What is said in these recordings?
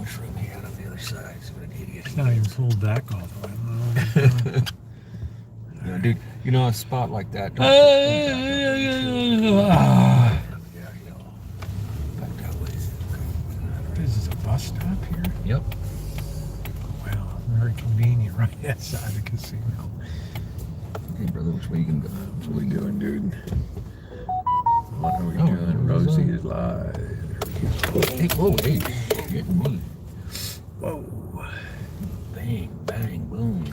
mushroom he had on the other side. So what an idiot. It's not even pulled back all the way. Yeah, dude, you know a spot like that. This is a bus stop here? Yep. Well, very convenient right outside the casino. Hey, brother, which way you gonna go? What are we doing, dude? What are we Oh, doing? Rosie is live. Hey, whoa, hey, getting me. Whoa. Bang, bang, boom.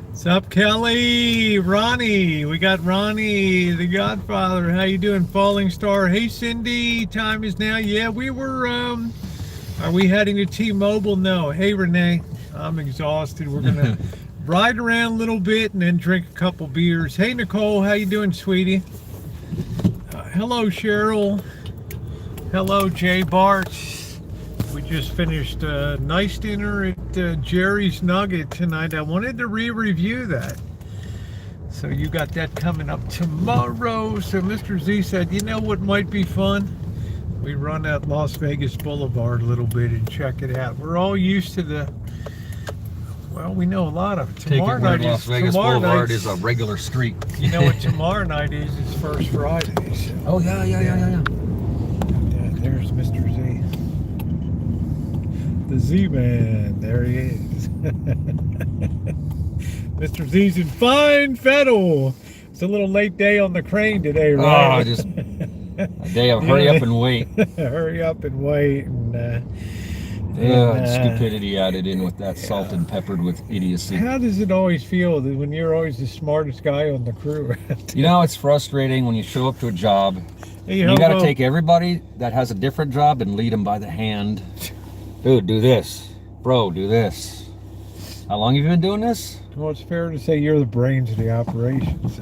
What's up, Kelly? Ronnie. We got Ronnie, the Godfather. How you doing, Falling Star? Hey, Cindy. Time is now. Yeah, we were, are we heading to T-Mobile? No. Hey, Renee. I'm exhausted. We're going to ride around a little bit and then drink a couple beers. Hey, Nicole. How you doing, sweetie? Hello, Cheryl. Hello, Jay Bart. We just finished a nice dinner at Jerry's Nugget tonight. I wanted to re-review that. So you got that coming up tomorrow. So Mr. Z said, you know what might be fun? We run out Las Vegas Boulevard a little bit and check it out. We're all used to the, well, we know a lot of it. Tomorrow night Las Vegas Boulevard is a regular street. You know what tomorrow night is? It's First Friday. So. Oh, yeah. There's Mr. Z. The Z-Man, there he is. Mr. Z's in fine fettle. It's a little late day on the crane today, right? Oh, just a day of hurry up and wait. Hurry up and wait. And, stupidity added in with that, salt and peppered with idiocy. How does it always feel that when you're always the smartest guy on the crew? You know, it's frustrating when you show up to a job. You got to take everybody that has a different job and lead them by the hand. Dude, do this. Bro, do this. How long have you been doing this? Well, it's fair to say you're the brains of the operations.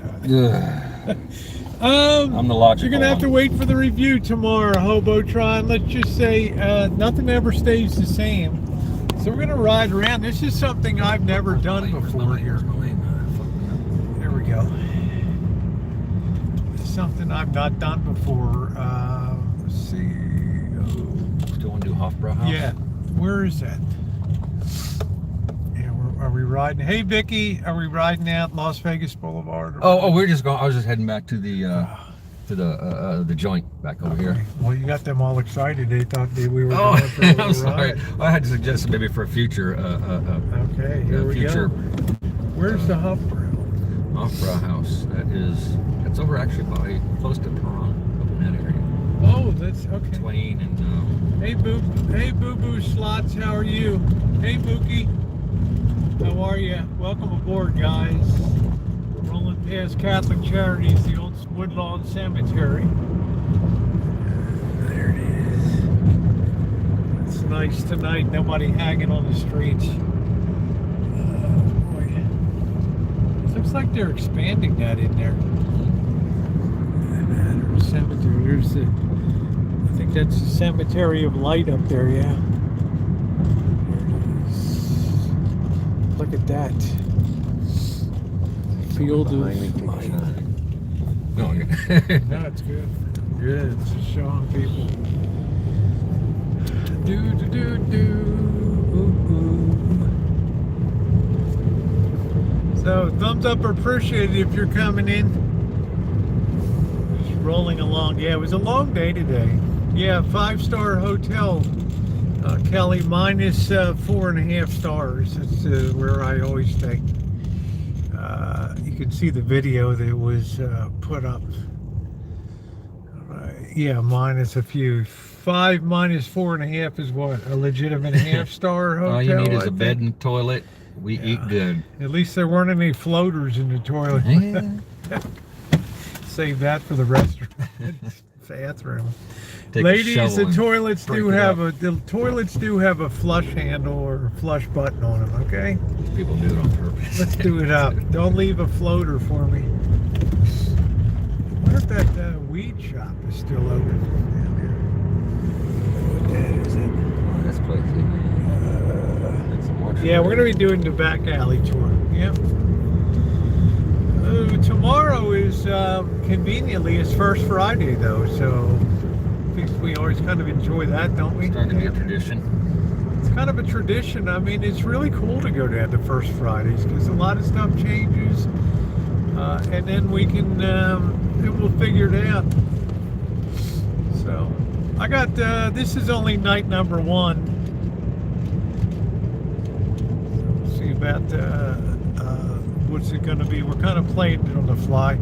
I'm the logical You're going to have to wait for the review tomorrow, Hobotron. Let's just say nothing ever stays the same. So we're going to ride around. This is something I've never done before here. There we go. It's something I've not done before. Let's see. Still want to do Hofbräu House? Yeah. Where is that? Yeah, are we riding? Hey, Vicky, are we riding out Las Vegas Boulevard? We're just going. I was just heading back to the joint back over here. Well, you got them all excited. They thought we were going for a little I'm sorry. ride. I had to suggest maybe for a future. Okay, here we go. Where's the Hofbräu House? That's over actually by close to Peron, up in that area. Oh, that's okay. Twain and. Hey, Boo Boo Slots, how are you? Hey, Bookie, how are you? Welcome aboard, guys. We're rolling past Catholic Charities, the old Woodlawn Cemetery. There it is. It's nice tonight. Nobody hanging on the streets. Boy. Looks like they're expanding that in there. There's a cemetery. There's the. I think that's the Cemetery of Light up there, yeah. There it is. Look at that. Field of light. No, No, it's good. Good. It's just showing people. So, thumbs up or appreciated if you're coming in. Just rolling along. Yeah, it was a long day today. Yeah, 5-star hotel, Kelly, minus 4.5 stars. That's where I always stay. You can see the video that was put up. Yeah, minus a few. 5 minus 4.5 is what? A legitimate half-star hotel? All you need is a bed and toilet. We eat good. At least there weren't any floaters in the toilet. Yeah. Save that for the restaurant. Bathroom. Take Ladies, the toilets do have a flush handle or a flush button on them, okay? People do it on purpose. Let's do it up. Don't leave a floater for me. I wonder if that weed shop is still open down there. What that is it? This place. Yeah, we're going to be doing the back alley tour. Yep. Tomorrow is conveniently it's First Friday though, so We always kind of enjoy that, don't we? Starting to be a tradition. It's kind of a tradition. I mean, it's really cool to go down to First Fridays because a lot of stuff changes, and then we can we'll figure it out. So, I got this is only night number 1. We'll see about what's it going to be. We're kind of playing it on the fly.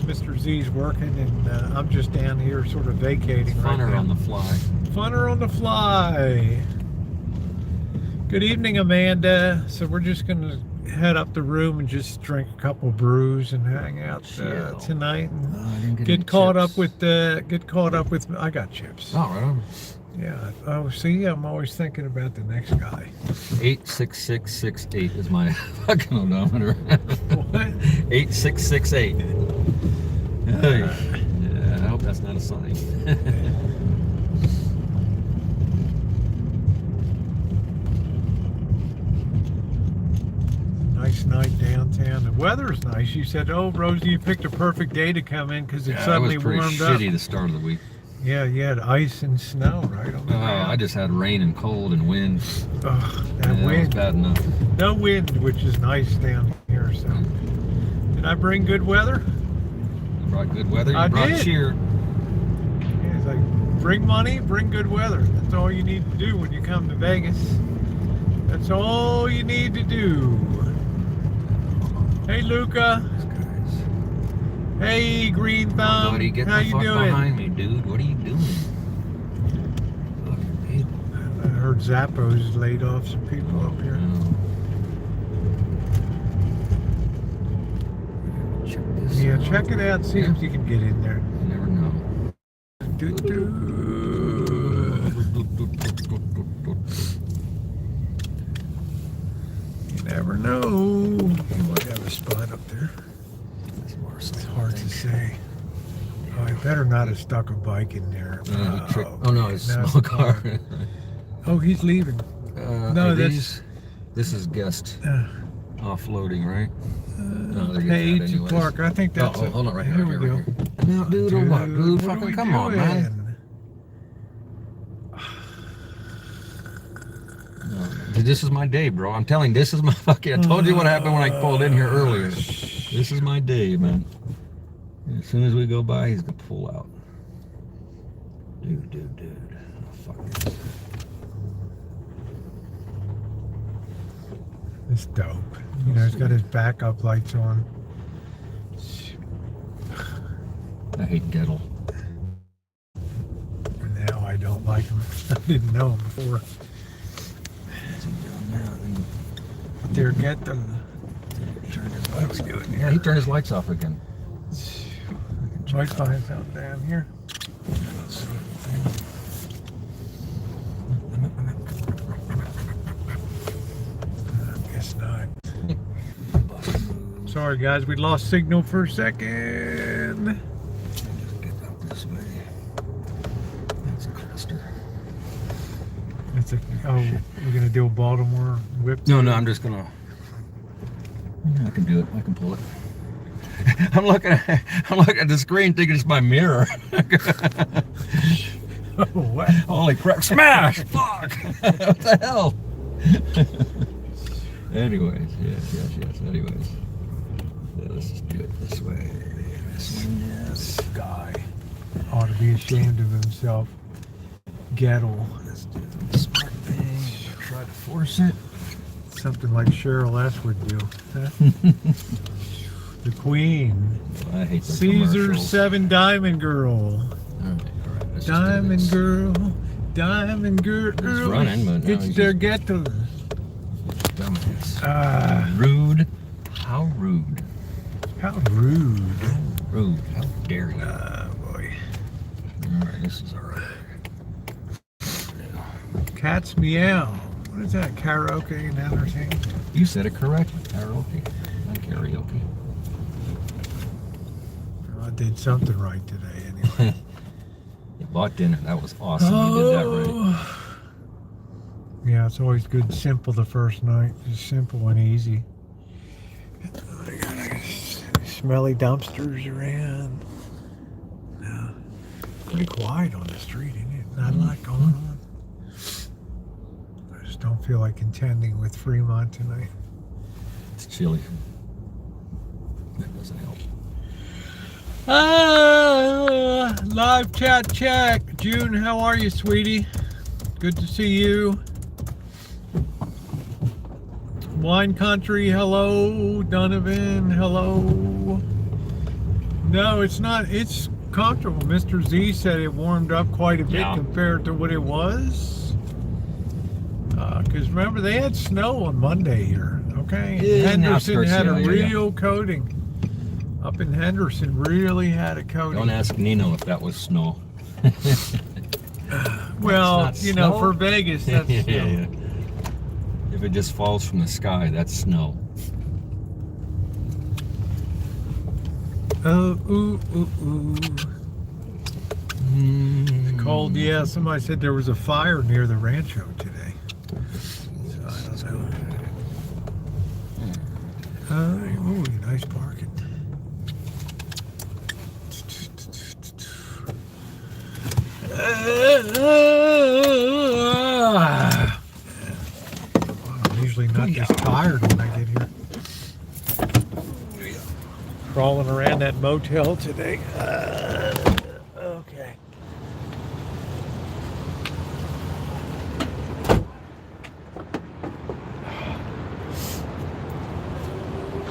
Mr. Z's working and I'm just down here sort of vacating right now. Funner on the fly. Funner on the fly. Good evening, Amanda. So we're just going to head up the room and just drink a couple brews and hang out tonight. And get caught up with I got chips. Oh, right on. Yeah. Oh, see, I'm always thinking about the next guy. 86668 is my fucking odometer. What? 8668. Hey. Yeah, I hope that's not a sign. Nice night downtown. The weather's nice. You said, "Oh, Rosie, you picked a perfect day to come in because it suddenly warmed up." It was pretty shitty the start of the week. Yeah, you had ice and snow, right? On the I just had rain and cold and wind. Oh, that wind. Was bad enough. No wind, which is nice down here. So, did I bring good weather? You brought good weather. You brought did. cheer. Yeah, it's like bring money, bring good weather. That's all you need to do when you come to Vegas. That's all you need to do. Hey, Luca. Hey, Green Thumb. Buddy, get how the you fuck doing? behind me, dude. What are you doing? I heard Zappos laid off some people up here. Check this out. Check it out. See if you can get in there. You never know. You never know. You might have a spot up there. It's hard to say. Oh, I better not have stuck a bike in there. Oh no, it's a small car. Oh, he's leaving. No, this is guest offloading, right? Page Clark. I think that's. Oh, hold on, right here. we go. Now, dude, or what? Dude, fucking come on, man. This is my day, bro. I'm telling you, this is my fucking. I told you what happened when I pulled in here earlier. This is my day, man. As soon as we go by, he's gonna pull out. Dude. Oh, fuck this. It's dope. You know, he's got his backup lights on. I hate Gettle. Now I don't like him. I didn't know him before. There, get them. What's he doing here? Yeah, he turned his lights off again. Might find something down here. I guess not. Sorry guys, we lost signal for a second. Just get out this way. That's a cluster. That's a, we're gonna do a Baltimore whip. No, I'm just gonna. I can do it. I can pull it. I'm looking at the screen thinking it's my mirror. Oh, what? Holy crap! Smash! Fuck! What the hell? Anyways, yes. Anyways, let's just do it this way. This guy ought to be ashamed of himself. Gettle. Let's do the smart thing. Try to force it. Something like Cheryl S. would do. Huh? The Queen. I hate the Caesar commercials. 7 Diamond Girl. All right, let's Diamond just do Girl. Diamond Girl. He's running, but now it's he's their just- Gettle. Dumbass. Rude. How rude. How rude. Rude. How dare you. Boy. Alright, this is alright. Cats meow. What is that? Karaoke and entertainment? You said it correctly. Karaoke. Not karaoke. Well, I did something right today anyway. You bought dinner. That was awesome. You did that right. Yeah, it's always good, simple the first night. Just simple and easy. I got smelly dumpsters around. No. pretty quiet on the street, isn't it? Not a lot going on. I just don't feel like contending with Fremont tonight. It's chilly. That doesn't help. Live chat check. June, how are you, sweetie? Good to see you. Wine Country, hello. Donovan, hello. No, it's not. It's comfortable. Mr. Z said it warmed up quite a bit compared to what it was. Because remember, they had snow on Monday here. Okay, Henderson had a real coating. Up in Henderson, really had a coating. Don't ask Nino if that was snow. Well, you know, for Vegas, that's yeah. If it just falls from the sky, that's snow. Oh, ooh. It's cold. Yeah, somebody said there was a fire near the Rancho today. So I don't know. Ooh, nice parking. I'm usually not this tired when I get here. Crawling around that motel today. Okay.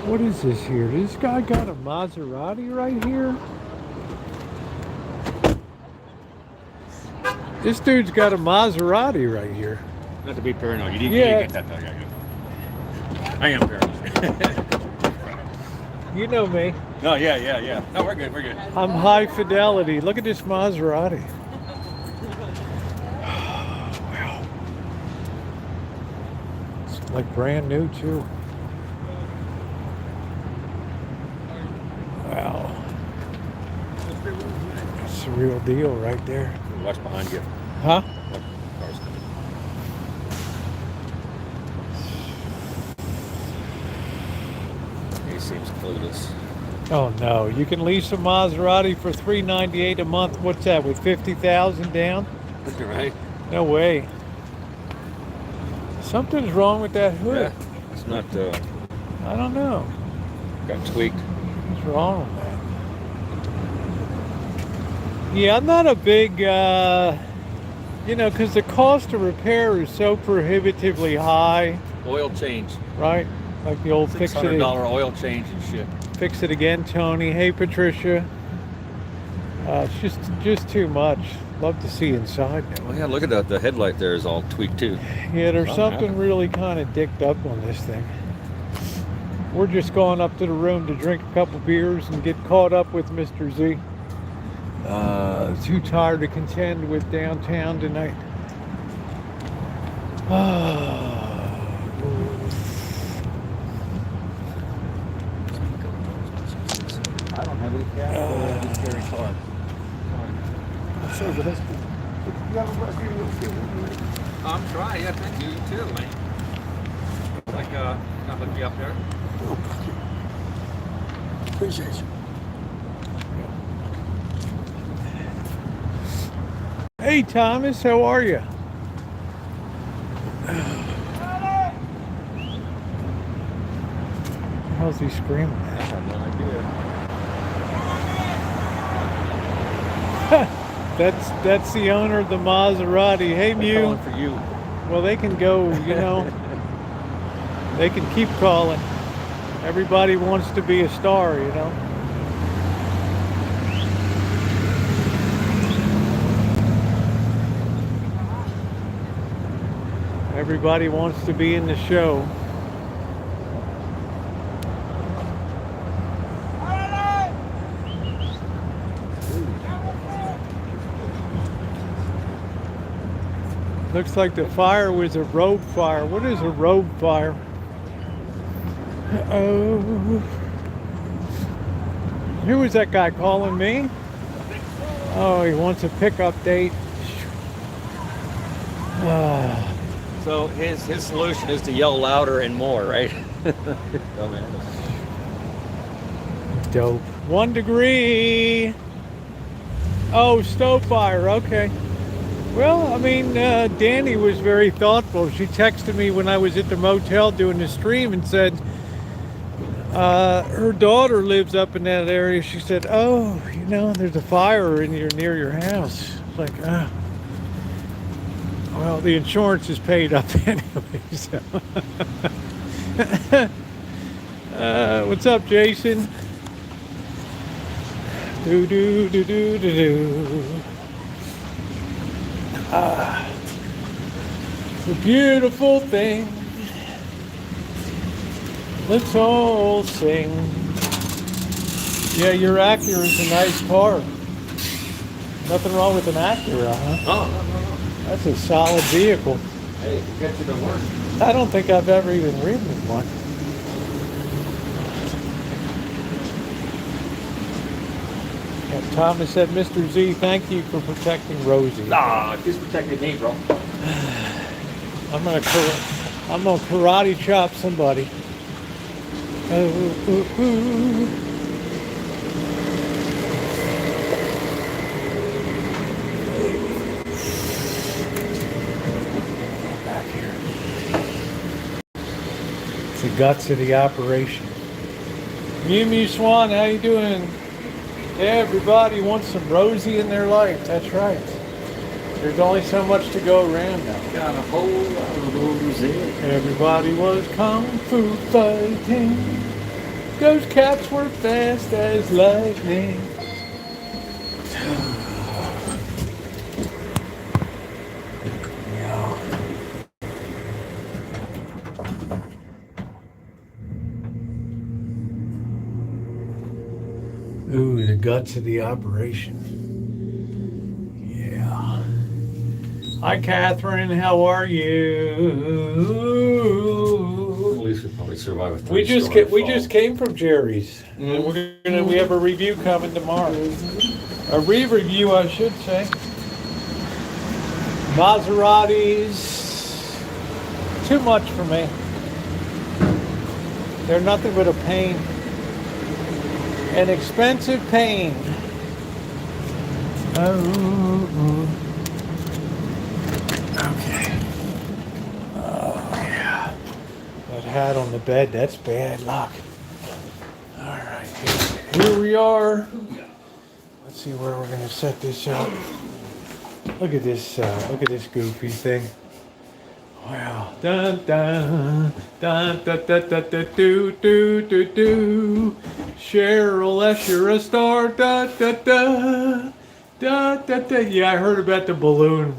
What is this here? This guy got a Maserati right here? This dude's got a Maserati right here. Not to be paranoid. You didn't get that thing. I am paranoid. You know me. No, yeah. No, we're good. I'm high fidelity. Look at this Maserati. Wow. It's like brand new too. Wow. That's the real deal right there. Watch behind you. Huh? Cars coming. He seems clueless. Oh no! You can lease a Maserati for $398 a month. What's that? With 50,000 down? Right? No way. Something's wrong with that hood. Yeah. It's not. I don't know. Got tweaked. What's wrong with that? Yeah, I'm not a big, you know, because the cost of repair is so prohibitively high. Oil change. Right? Like the old fix it. $600 oil change and shit. Fix it again, Tony. Hey, Patricia. It's just too much. Love to see inside now. Oh yeah, look at that. The headlight there is all tweaked too. Yeah, there's something really kind of dicked up on this thing. We're just going up to the room to drink a couple beers and get caught up with Mr. Z. Too tired to contend with downtown tonight. I don't have any cash. I just carry car. I'm trying. Yeah, thank you. You too, man. Like, not looking me up there. Appreciate you. Hey, Thomas, how are you? How's he screaming? I have no idea. That's the owner of the Maserati. Hey, Mew. Calling for you. Well, they can go, you know. They can keep calling. Everybody wants to be a star, you know. Everybody wants to be in the show. Looks like the fire was a road fire. What is a road fire? Uh-oh. Who was that guy calling me? Oh, he wants a pickup date. So his solution is to yell louder and more, right? Dope. 1 degree. Oh, stove fire. Okay. Well, I mean, Danny was very thoughtful. She texted me when I was at the motel doing the stream and said her daughter lives up in that area. She said, "Oh, you know, there's a fire near your house." It's like, well, the insurance is paid up anyway. So. What's up, Jason? Do do do do do do. It's a beautiful thing. Let's all sing. Yeah, your Acura is a nice car. Nothing wrong with an Acura, huh? Oh, no. That's a solid vehicle. Hey, it gets you to work. I don't think I've ever even ridden one. Yeah, Thomas said, Mr. Z, thank you for protecting Rosie. Nah, just protected me, bro. I'm gonna karate chop somebody. Back here. It's the guts of the operation. Mew Swan, how you doing? Everybody wants some Rosie in their life. That's right. There's only so much to go around now. Got a whole lot of Rosie. Everybody was kung fu fighting. Those cats were fast as lightning. Ooh, the guts of the operation. Yeah. Hi, Catherine. How are you? At least we probably survive with We just came from Jerry's, and we have a review coming tomorrow. A re-review, I should say. Maseratis. Too much for me. They're nothing but a pain. An expensive pain. Oh. Okay. Oh, yeah. That hat on the bed, that's bad luck. All right, here we are. Let's see where we're going to set this up. Look at this goofy thing. Wow. Dun dun dun dun dun dun dun do do do do. Cheryl Escher a star. Da da da da da da. Yeah, I heard about the balloon.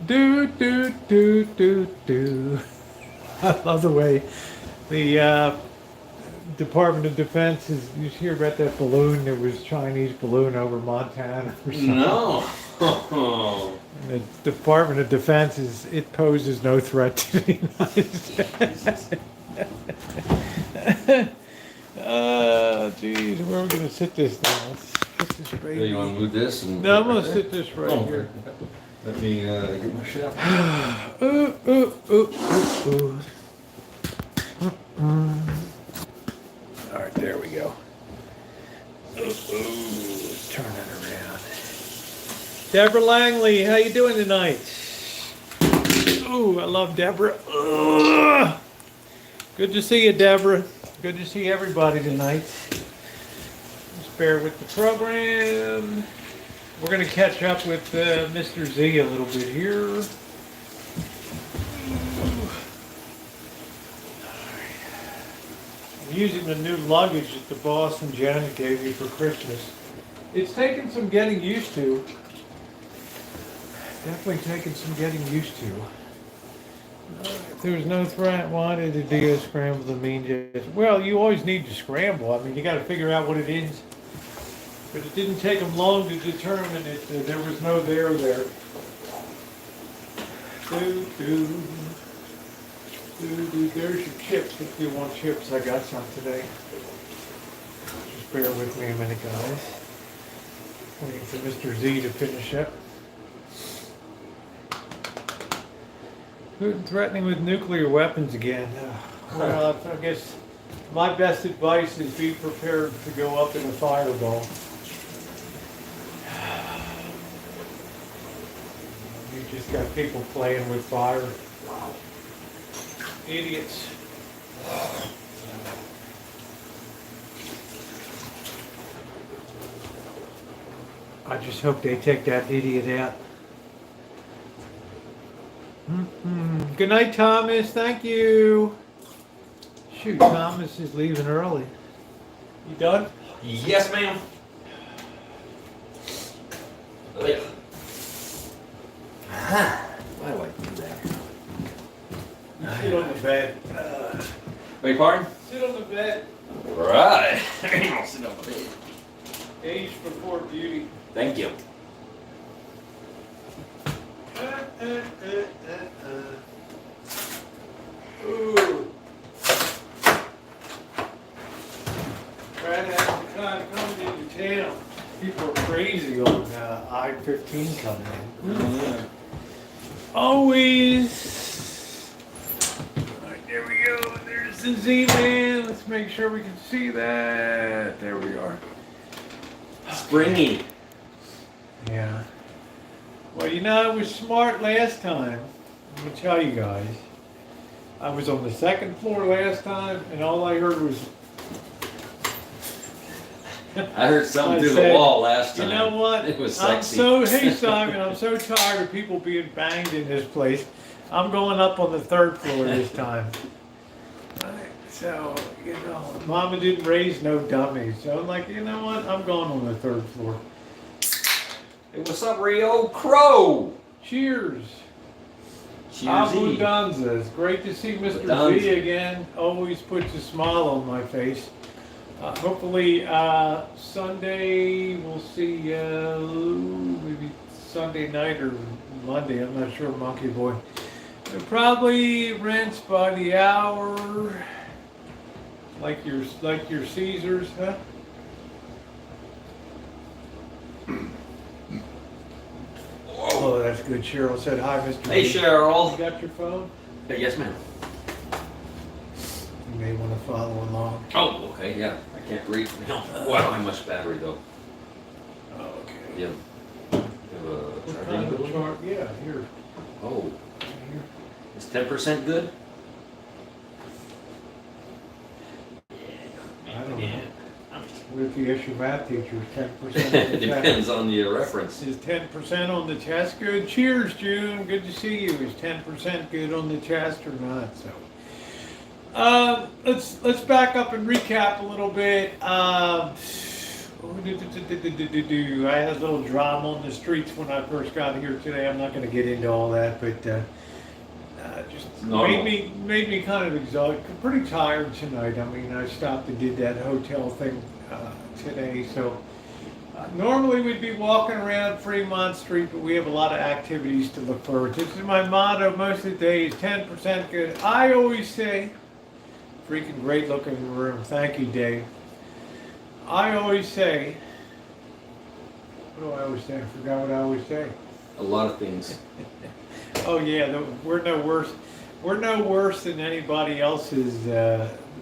Do do do do do. I love the way the Department of Defense is. You hear about that balloon? There was a Chinese balloon over Montana or something. No. The Department of Defense it poses no threat to the United States. Oh, geez, where are we going to sit this thing? Let's put this right here. You want to move this? No, I'm going to sit this right here. Let me get my shit up. Ooh, ooh, ooh, ooh, ooh. All right, there we go. Ooh, let's turn it around. Deborah Langley, how you doing tonight? Ooh, I love Deborah. Ugh. Good to see you, Deborah. Good to see everybody tonight. Just bear with the program. We're going to catch up with Mr. Z a little bit here. I'm using the new luggage that the boss and Janet gave me for Christmas. It's taken some getting used to. Definitely taken some getting used to. If there was no threat, why did the deer scramble the mean just? Well, you always need to scramble. I mean, you got to figure out what it is. But it didn't take them long to determine that there was no there there. There's your chips if you want chips. I got some today. Just bear with me a minute, guys. Waiting for Mr. Z to finish up. Putin threatening with nuclear weapons again. Well, I guess my best advice is be prepared to go up in a fireball. Just got people playing with fire. Wow. Idiots. I just hope they take that idiot out. Good night, Thomas. Thank you. Shoot, Thomas is leaving early. You done? Yes, ma'am. Why do I do that? Sit on the bed. Beg pardon? Sit on the bed. Right. I'll sit on the bed. Age before beauty. Thank you. Ooh. Right after kind of coming into town. People are crazy on I-15 coming in. Yeah. Always. All right, there we go. There's the Z-Man. Let's make sure we can see that. There we are. Springy. Yeah. Well, you know, I was smart last time. Let me tell you guys. I was on the second floor last time, and all I heard was... I heard something through the wall last time. You know what? It was sexy. Hey Simon, I'm so tired of people being banged in this place. I'm going up on the third floor this time. So, you know, Mama didn't raise no dummies. So I'm like, you know what? I'm going on the third floor. Hey, what's up, Rio? Crow! Cheers. Cheersy. Abundanza. It's great to see Mr. Z again. Always puts a smile on my face. Hopefully Sunday we'll see maybe Sunday night or Monday. I'm not sure, Monkey Boy. It probably rents by the hour, like your Caesars, huh? Oh, that's good. Cheryl said hi, Mr. Hey, Z. Cheryl. You got your phone? Yes, ma'am. You may want to follow along. Oh, okay, yeah. I can't read. No. Wow, how much battery though? Oh, okay. Yeah. What kind of chart? Yeah, here. Oh, Here. is 10% good? I don't know. What if you ask your math teacher, 10%? It depends on your reference. Is 10% on the test good? Cheers, June. Good to see you. Is 10% good on the test or not? So, let's back up and recap a little bit. I had a little drama on the streets when I first got here today. I'm not going to get into all that, but just made me kind of exhausted, pretty tired tonight. I mean, I stopped and did that hotel thing today, so normally we'd be walking around Fremont Street, but we have a lot of activities to look forward to. This is my motto most of the day, is 10% good. I always say, freaking great looking room. Thank you, Dave. I always say, what do I always say? I forgot what I always say. A lot of things. Oh yeah, we're no worse. We're no worse than anybody else's.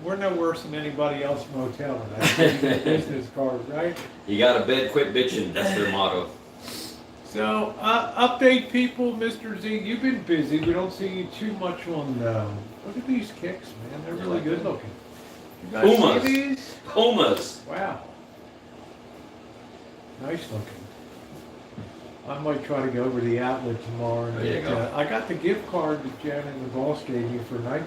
We're no worse than anybody else's motel. That's a business card, right? You got a bed, quit bitching. That's their motto. So, update people, Mr. Z. You've been busy. We don't see you too much on. Look at these kicks, man. They're really good looking. You guys Pumas. see these? Pumas. Wow. Nice looking. I might try to go over to the outlet tomorrow. And There you go. I got the gift card that Jen and the boss gave me for Nike.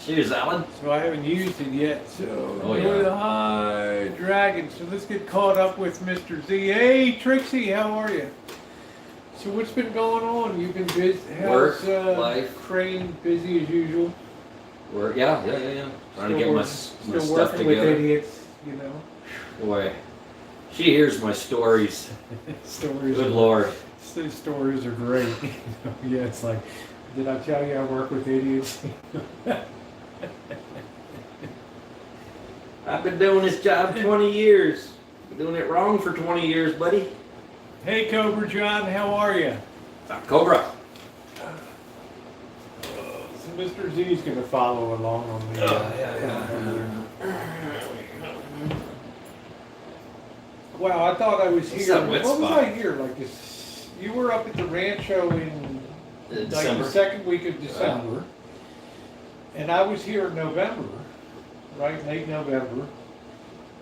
Cheers, Alan. So I haven't used it yet. So Oh, enjoy yeah. the high dragon. So let's get caught up with Mr. Z. Hey Trixie, how are you? So what's been going on? You've been busy. Work, How's, life. Crane busy as usual. Work. Yeah. Trying to get my still stuff working with together. idiots, you know. Boy, she hears my stories. Stories. Good Lord. Stories are great. Yeah, it's like, did I tell you I work with idiots? I've been doing this job 20 years. Been doing it wrong for 20 years, buddy. Hey Cobra John, how are you? Cobra. So Mr. Z's going to follow along on the. Wow, I thought I was What's here. that wet What was spot? I here? Like this? You were up at the Rancho in like December. the second week of December. And I was here in November, right, late November,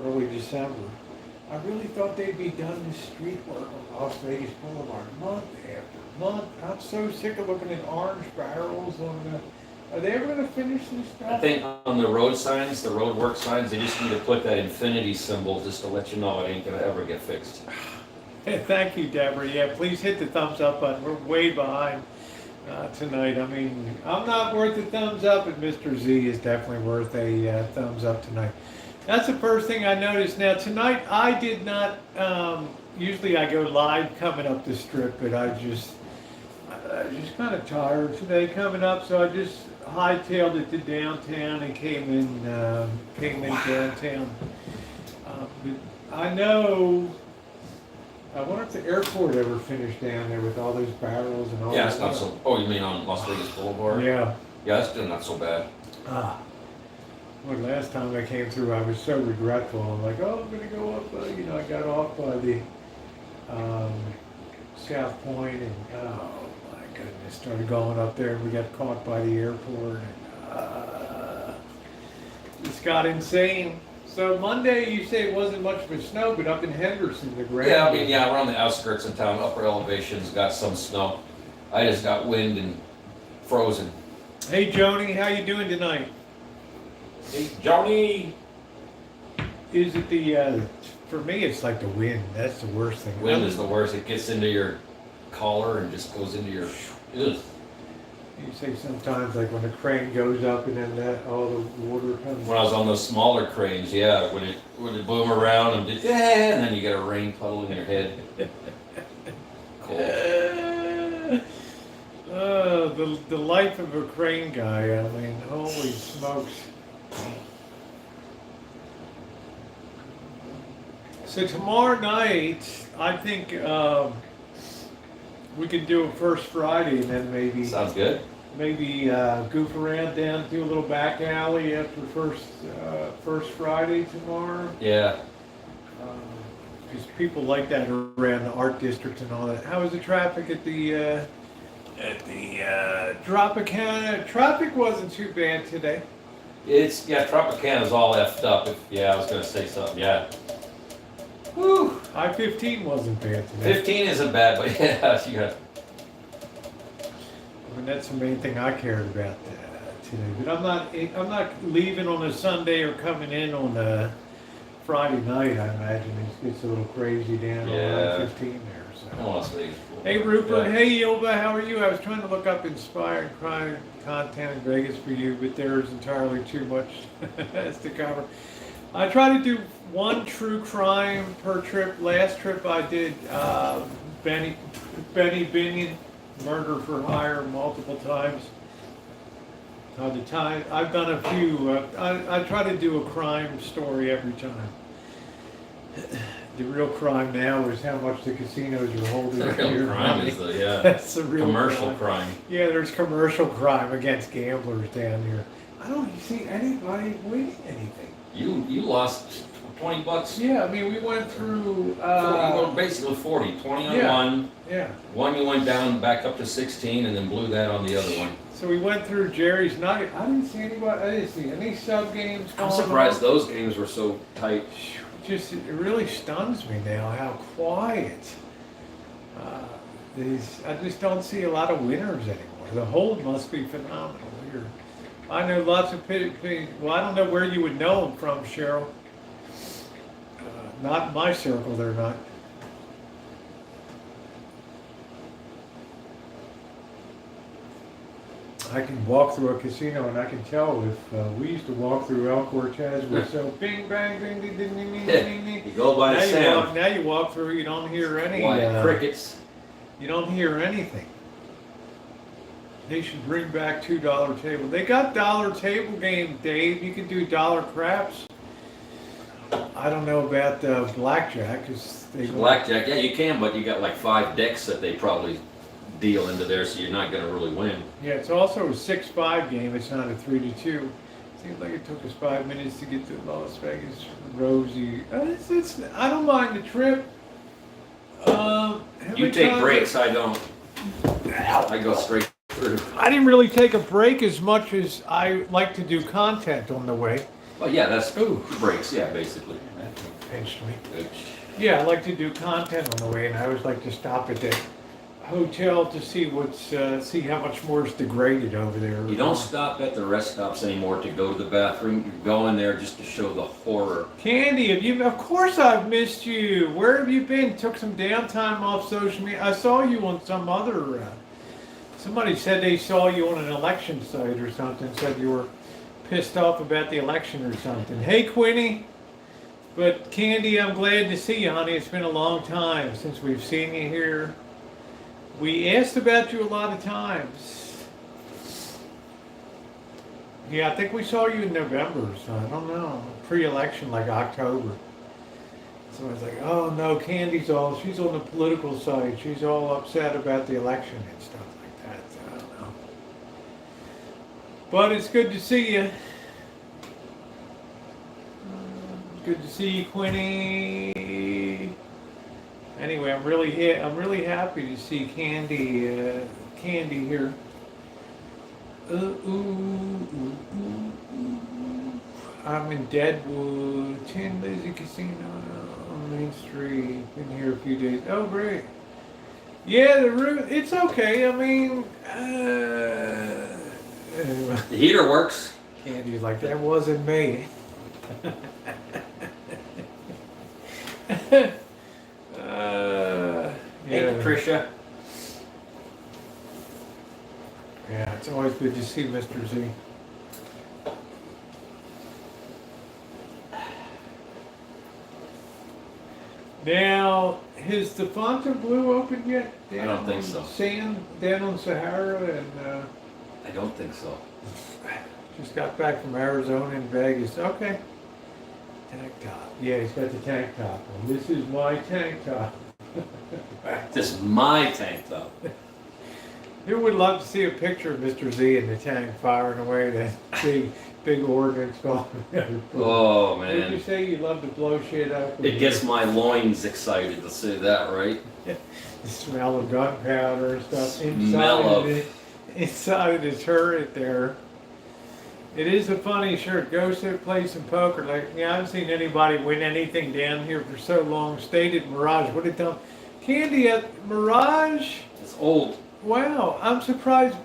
early December. I really thought they'd be done this street work on Las Vegas Boulevard month after month. I'm so sick of looking at orange barrels on the, are they ever gonna finish this stuff? I think on the road signs, the road work signs, they just need to put that infinity symbol just to let you know it ain't gonna ever get fixed. Hey, thank you, Deborah. Yeah, please hit the thumbs up button. We're way behind tonight. I mean, I'm not worth a thumbs up, but Mr. Z is definitely worth a thumbs up tonight. That's the first thing I noticed. Now, tonight I did not, usually I go live coming up the strip, but I just kind of tired today coming up, so I just hightailed it to downtown and came in downtown. But I know, I wonder if the airport ever finished down there with all those barrels and all that. Yeah, it's not so, oh, you mean on Las Vegas Boulevard? Yeah. Yeah, it's still not so bad. Well, last time I came through, I was so regretful. I'm like, oh, I'm going to go up, you know, I got off by the South Point and, oh my goodness, started going up there and we got caught by the airport and it's got insane. So Monday, you say it wasn't much of a snow, but up in Henderson, the ground. Yeah, I mean, yeah, around the outskirts of town, upper elevations got some snow. I just got wind and frozen. Hey, Joni, how you doing tonight? Hey, Johnny! Is it the, for me, it's like the wind. That's the worst thing. Wind is the worst. It gets into your collar and just goes into your, ugh. You say sometimes, like when the crane goes up and then that, all the water comes. When I was on those smaller cranes, yeah, when it boom around and just, yeah, and then you get a rain puddle in your head. Cool. The life of a crane guy, I mean, holy smokes. So tomorrow night, I think we could do a first Friday and then maybe Sounds good. maybe goof around down to a little back alley after first Friday tomorrow. Yeah. Because people like that around the art district and all that. How was the traffic at the Tropicana? Traffic wasn't too bad today. Yeah, Tropicana's all effed up. I was gonna say something, yeah. Whew. I-15 wasn't bad today. 15 isn't bad, but yeah, you got. I mean, that's the main thing I cared about today. But I'm not leaving on a Sunday or coming in on a Friday night. I imagine it gets a little crazy down on I-15 there. So. Las Vegas. Hey Rupert, hey Ilva, how are you? I was trying to look up inspired crime content in Vegas for you, but there's entirely too much as to cover. I try to do one true crime per trip. Last trip I did Benny Binion, murder for hire multiple times. I've done a few. I try to do a crime story every time. The real crime now is how much the casinos are holding. The real crime is That's the real commercial crime. Yeah, there's commercial crime against gamblers down here. I don't see anybody winning anything. You lost $20. Yeah, I mean we went through. Basically 40. 20 on yeah, one. Yeah. One you went down back up to 16 and then blew that on the other one. So we went through Jerry's night. I didn't see anybody. I didn't see any sub games. I'm surprised those games were so tight. Just it really stuns me now how quiet. I just don't see a lot of winners anymore. The hold must be phenomenal here. I know lots of well, I don't know where you would know them from, Cheryl. Not in my circle, they're not. I can walk through a casino and I can tell if we used to walk through El Cortez with so bing bang ding ding ding ding ding ding. You go by the sound. Now you walk through, you don't hear any crickets. You don't hear anything. They should bring back $2 table. They got dollar table game, Dave. You can do dollar craps. I don't know about blackjack because Blackjack, yeah, you can, but you got like 5 decks that they probably deal into there, so you're not going to really win. Yeah, it's also a 6-5 game. It's not a 3-2. Seems like it took us 5 minutes to get to Las Vegas. Rosie, I don't mind the trip. You take breaks, I don't. I go straight I didn't really take a break as much as I like to do content on the way. Well, yeah, that's breaks. Yeah, basically. Eventually. Yeah, I like to do content on the way, and I always like to stop at the hotel to see see how much more is degraded over there. You don't stop at the rest stops anymore to go to the bathroom. You go in there just to show the horror. Candy, of course I've missed you. Where have you been? Took some downtime off social media. I saw you on some other. Somebody said they saw you on an election site or something. Said you were pissed off about the election or something. Hey, Quinny. But Candy, I'm glad to see you, honey. It's been a long time since we've seen you here. We asked about you a lot of times. Yeah, I think we saw you in November, so I don't know. Pre-election, like October. So I was like, oh no, she's on the political side. She's all upset about the election and stuff like that. So I don't know. But it's good to see you. Good to see you, Quinny. Anyway, I'm really happy to see Candy here. I'm in Deadwood, 10 Lizzie Casino on Main Street. Been here a few days. Oh, great. Yeah, the room. It's okay. I mean, anyway. The heater works. Candy's like, that wasn't me. Hey, Patricia. Yeah, it's always good to see Mr. Z. Now, has the Fontainebleau opened yet? I don't think so. Down on Sahara and. I don't think so. Just got back from Arizona and Vegas. Okay. Tank top. Yeah, he's got the tank top on. This is my tank top. This is my tank top. Who would love to see a picture of Mr. Z in the tank firing away that big ordnance going? Oh man! Did you say you love to blow shit up? It gets my loins excited to say that, right? The smell of gunpowder and stuff inside of the turret there. It is a funny shirt. Go play some poker. Like, yeah, I haven't seen anybody win anything down here for so long. Stayed at Mirage. What did done? Candy at Mirage? It's old. Wow, I'm surprised.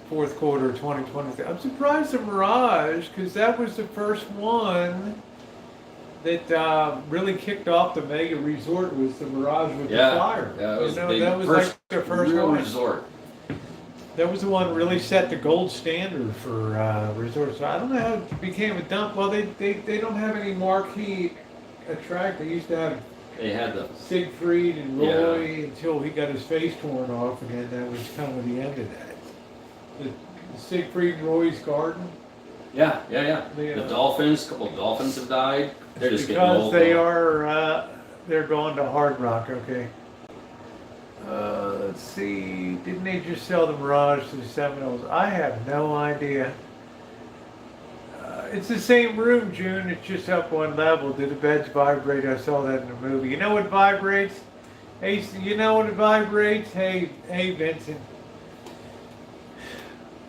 Fourth quarter 2023. I'm surprised at Mirage because that was the first one that really kicked off the mega resort. Was the Mirage with the fire? Yeah, it was that was like the first real one. Resort. That was the one really set the gold standard for resorts. So I don't know how it became a dump. Well, they don't have any marquee attract. They used to have. They had the Siegfried and Roy until he got his face torn off, and then that was kind of the end of that. The Siegfried and Roy's garden. Yeah. The dolphins. A couple of dolphins have died. They're just getting old. Because they're going to Hard Rock. Okay. Let's see. Didn't they just sell the Mirage to the Seminoles? I have no idea. It's the same room, June. It's just up one level. Do the beds vibrate? I saw that in the movie. You know what vibrates? Hey, you know what vibrates? Hey, Vincent.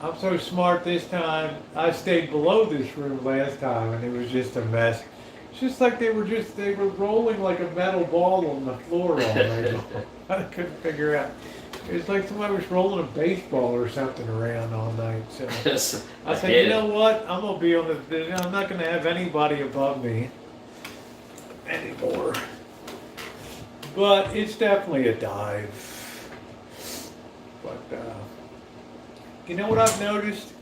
I'm so smart this time. I stayed below this room last time, and it was just a mess. It's just like they were rolling like a metal ball on the floor all night. I couldn't figure out. It was like somebody was rolling a baseball or something around all night. So I said, you know what? I'm gonna be on the. I'm not gonna have anybody above me anymore. But it's definitely a dive. But you know what I've noticed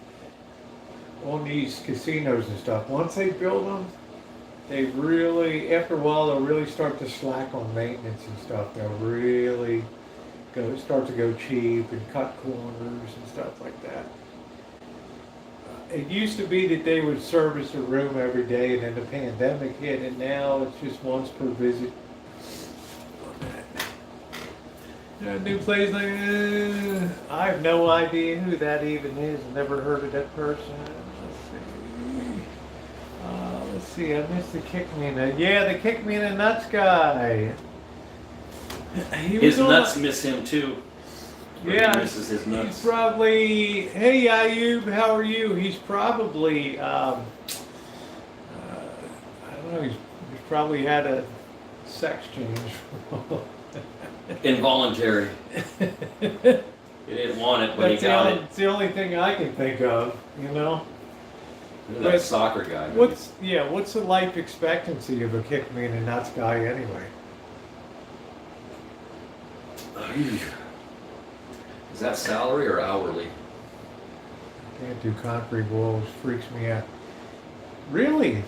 on these casinos and stuff? Once they build them, they really, after a while, they'll really start to slack on maintenance and stuff. They'll really start to go cheap and cut corners and stuff like that. It used to be that they would service a room every day, and then the pandemic hit, and now it's just once per visit. New place like I have no idea who that even is. Never heard of that person. Let's see. I missed the kick me in the. Yeah, the kick me in the nuts guy. His nuts miss him too. Yeah, he misses his nuts. He's probably, hey Ayub, how are you? He's probably, I don't know, he's probably had a sex change. Involuntary. He didn't want it, but he got it. It's the only thing I can think of, you know? That soccer guy. What's the life expectancy of a kick me in the nuts guy anyway? Is that salary or hourly? Can't do concrete walls, freaks me out. Really?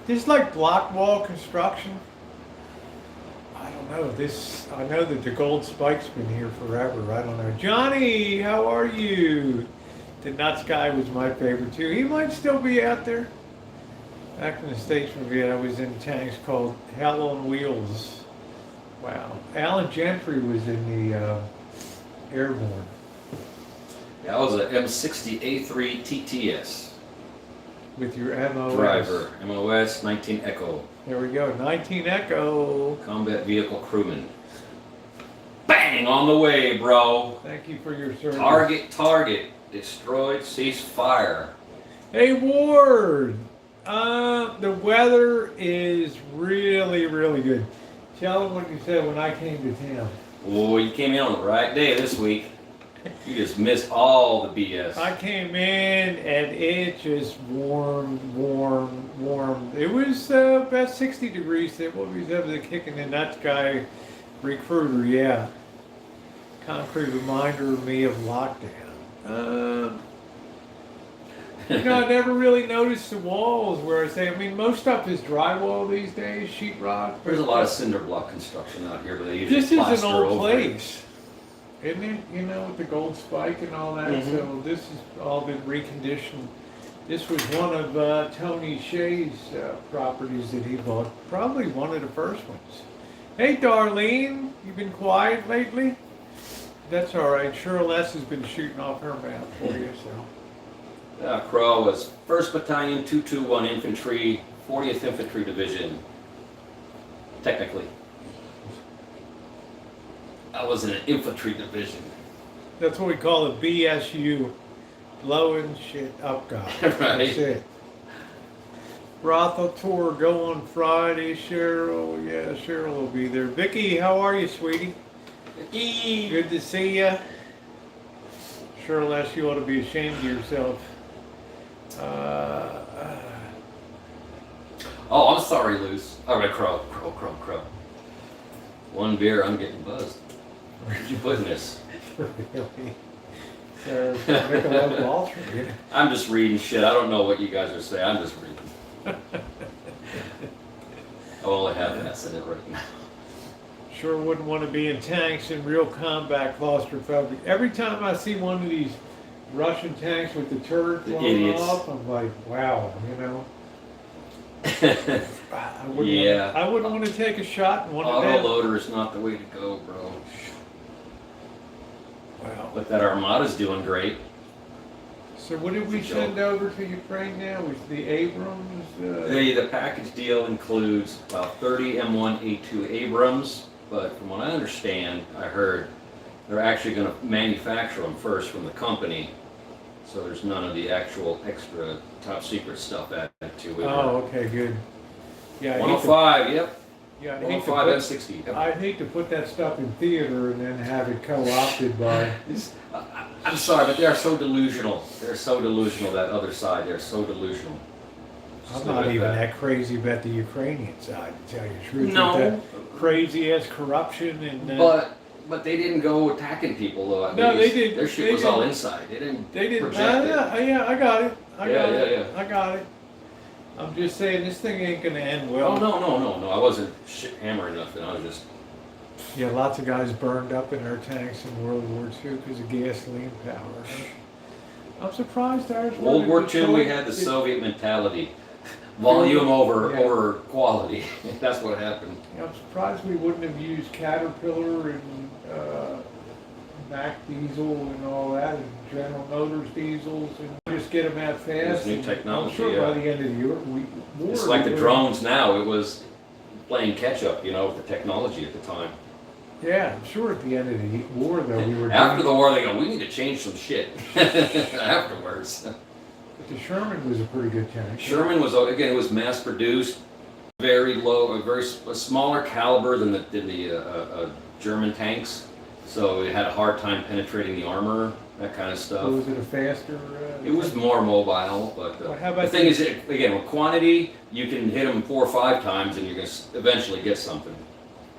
This is like block wall construction? I don't know. I know that the gold spike's been here forever. I don't know. Johnny, how are you? The nuts guy was my favorite too. He might still be out there. Back in the States, maybe I was in tanks called Hell on Wheels. Wow. Alan Gentry was in the Airborne. That was a M60A3 TTS. With your MOS. Driver, MOS 19 Echo. There we go, 19 Echo. Combat vehicle crewman. Bang! On the way, bro. Thank you for your service. Target. Destroyed, cease fire. Hey, Ward. The weather is really, really good. Tell them what you said when I came to town. Oh, you came in on the right day this week. You just missed all the BS. I came in and it just warm. It was about 60 degrees. What was the kicking the nuts guy recruiter? Yeah. Concrete reminder of me of lockdown. I never really noticed the walls where I say, most stuff is drywall these days, sheetrock. There's a lot of cinder block construction out here, but they usually this is plaster an old over place, isn't it? With the gold spike and all that. Mm-hmm. So this has all been reconditioned. This was one of Tony Shea's properties that he bought. Probably one of the first ones. Hey, Darlene, you been quiet lately? That's all right. Cheryl S. has been shooting off her mouth for you, so. Crow was 1st Battalion 221 Infantry, 40th Infantry Division. Technically. I was in an infantry division. That's what we call a BSU. Blowing shit up, guy. Right. That's it. Brothel tour go on Friday, Cheryl. Yeah, Cheryl will be there. Vicky, how are you, sweetie? Vicky! Good to see you. Cheryl S., you ought to be ashamed of yourself. Oh, I'm sorry, Luce. All right, Crow. One beer, I'm getting buzzed. Where'd you put this? Really? Michelob Ultra. I'm just reading shit. I don't know what you guys are saying. I'm just reading. I only have S in it right now. Sure wouldn't want to be in tanks in real combat claustrophobic. Every time I see one of these Russian tanks with the turret blowing off, I'm like, wow, I wouldn't want to take a shot in one of them. Autoloader is not the way to go, bro. Wow. But that Armada's doing great. So what did we send over to Ukraine now? Was the Abrams? The package deal includes about 30 M1A2 Abrams, but from what I understand, I heard they're actually going to manufacture them first from the company, so there's none of the actual extra top secret stuff added to it. Oh, okay, good. Yeah, 105, yep. Yeah, 105 M60. Yep. I'd hate to put that stuff in theater and then have it co-opted by. I'm sorry, but they're so delusional. They're so delusional, that other side. They're so delusional. I'm not even that crazy about the Ukrainian side, to tell you the truth. No. With that crazy ass corruption and. But they didn't go attacking people though. No, they did. Their shit was all inside. They didn't. Project it. Yeah, I got it. I got it. I'm just saying this thing ain't gonna end well. Oh no! I wasn't shit hammering nothing. I was just. Yeah, lots of guys burned up in our tanks in World War II because of gasoline power. I'm surprised ours. World War II, we had the Soviet mentality. Volume over quality. That's what happened. Yeah, I'm surprised we wouldn't have used Caterpillar and Mack diesel and all that, and General Motors diesels, and just get them out fast. New technology. I'm sure by the end of the year, it's like the drones now. It was playing catch up, with the technology at the time. Yeah, I'm sure at the end of the war, though, we were After the doing, war, they go, we need to change some shit. Afterwards. but the Sherman was a pretty good tank. Sherman was, again, it was mass produced, very low, a smaller caliber than the German tanks. So it had a hard time penetrating the armor, that kind of stuff. Was it a faster? It was more mobile, but Well, how about the thing is, again, with quantity, you can hit them 4 or 5 times and you're going to eventually get something.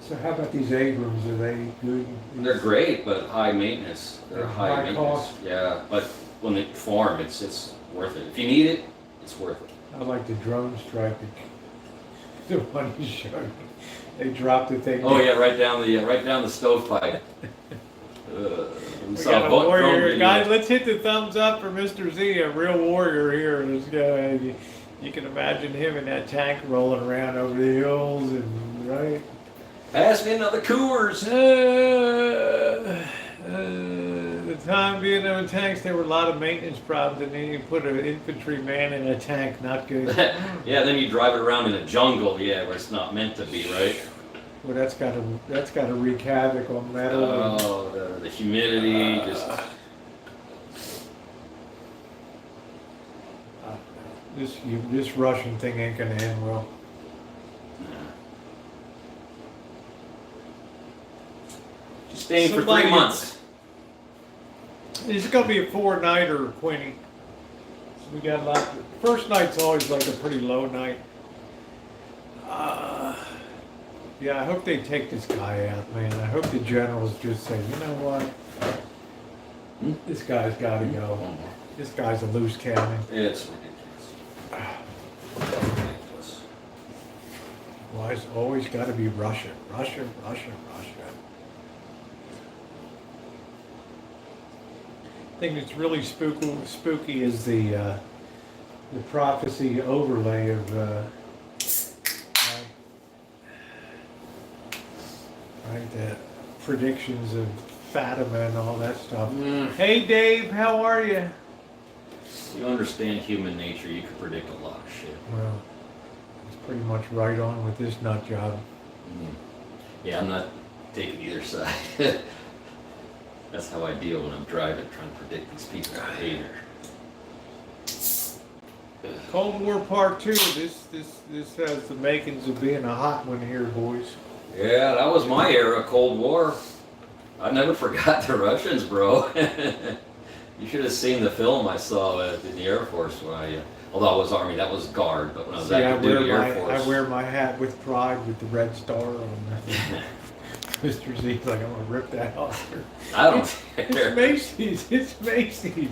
So how about these Abrams? Are they good? They're great, but high maintenance. They're And high high maintenance. cost. Yeah, but when they form, it's worth it. If you need it, it's worth it. I like the drone strike. The one you showed me. They dropped the thing. Oh yeah, right down the stovepipe. We got a warrior. Guys, let's hit the thumbs up for Mr. Z, a real warrior here. This guy, you can imagine him in that tank rolling around over the hills and right. Pass me another Coors. The time being in tanks, there were a lot of maintenance problems, and then you put an infantryman in a tank, not good. Yeah, then you drive it around in a jungle, yeah, where it's not meant to be, right? Well, that's got to wreak havoc on metal. Oh, the humidity, just. This Russian thing ain't gonna end well. She's staying for Somebody- 3 months. It's gonna be a 4-nighter, Quinny. So we got a lot. First night's always like a pretty low night. Yeah, I hope they take this guy out, man. I hope the generals just say, you know what? This guy's got to go. This guy's a loose cannon. It's ridiculous. Why it's always got to be Russia, Russia, Russia, Russia. I think it's really spooky is the prophecy overlay of right, the predictions of Fatima and all that stuff. Hey Dave, how are you? You understand human nature, you can predict a lot of shit. Well, it's pretty much right on with this nut job. Yeah, I'm not taking either side. That's how I deal when I'm driving, trying to predict these people's behavior. Cold War Part 2. This has the makings of being a hot one here, boys. Yeah, that was my era, Cold War. I never forgot the Russians, bro. You should have seen the film I saw in the Air Force when although I was Army, that was Guard, but when I was active duty Air Force. I wear my hat with pride with the red star on it. Mr. Z's like, I'm gonna rip that off. I don't care. It's Macy's. It's Macy's,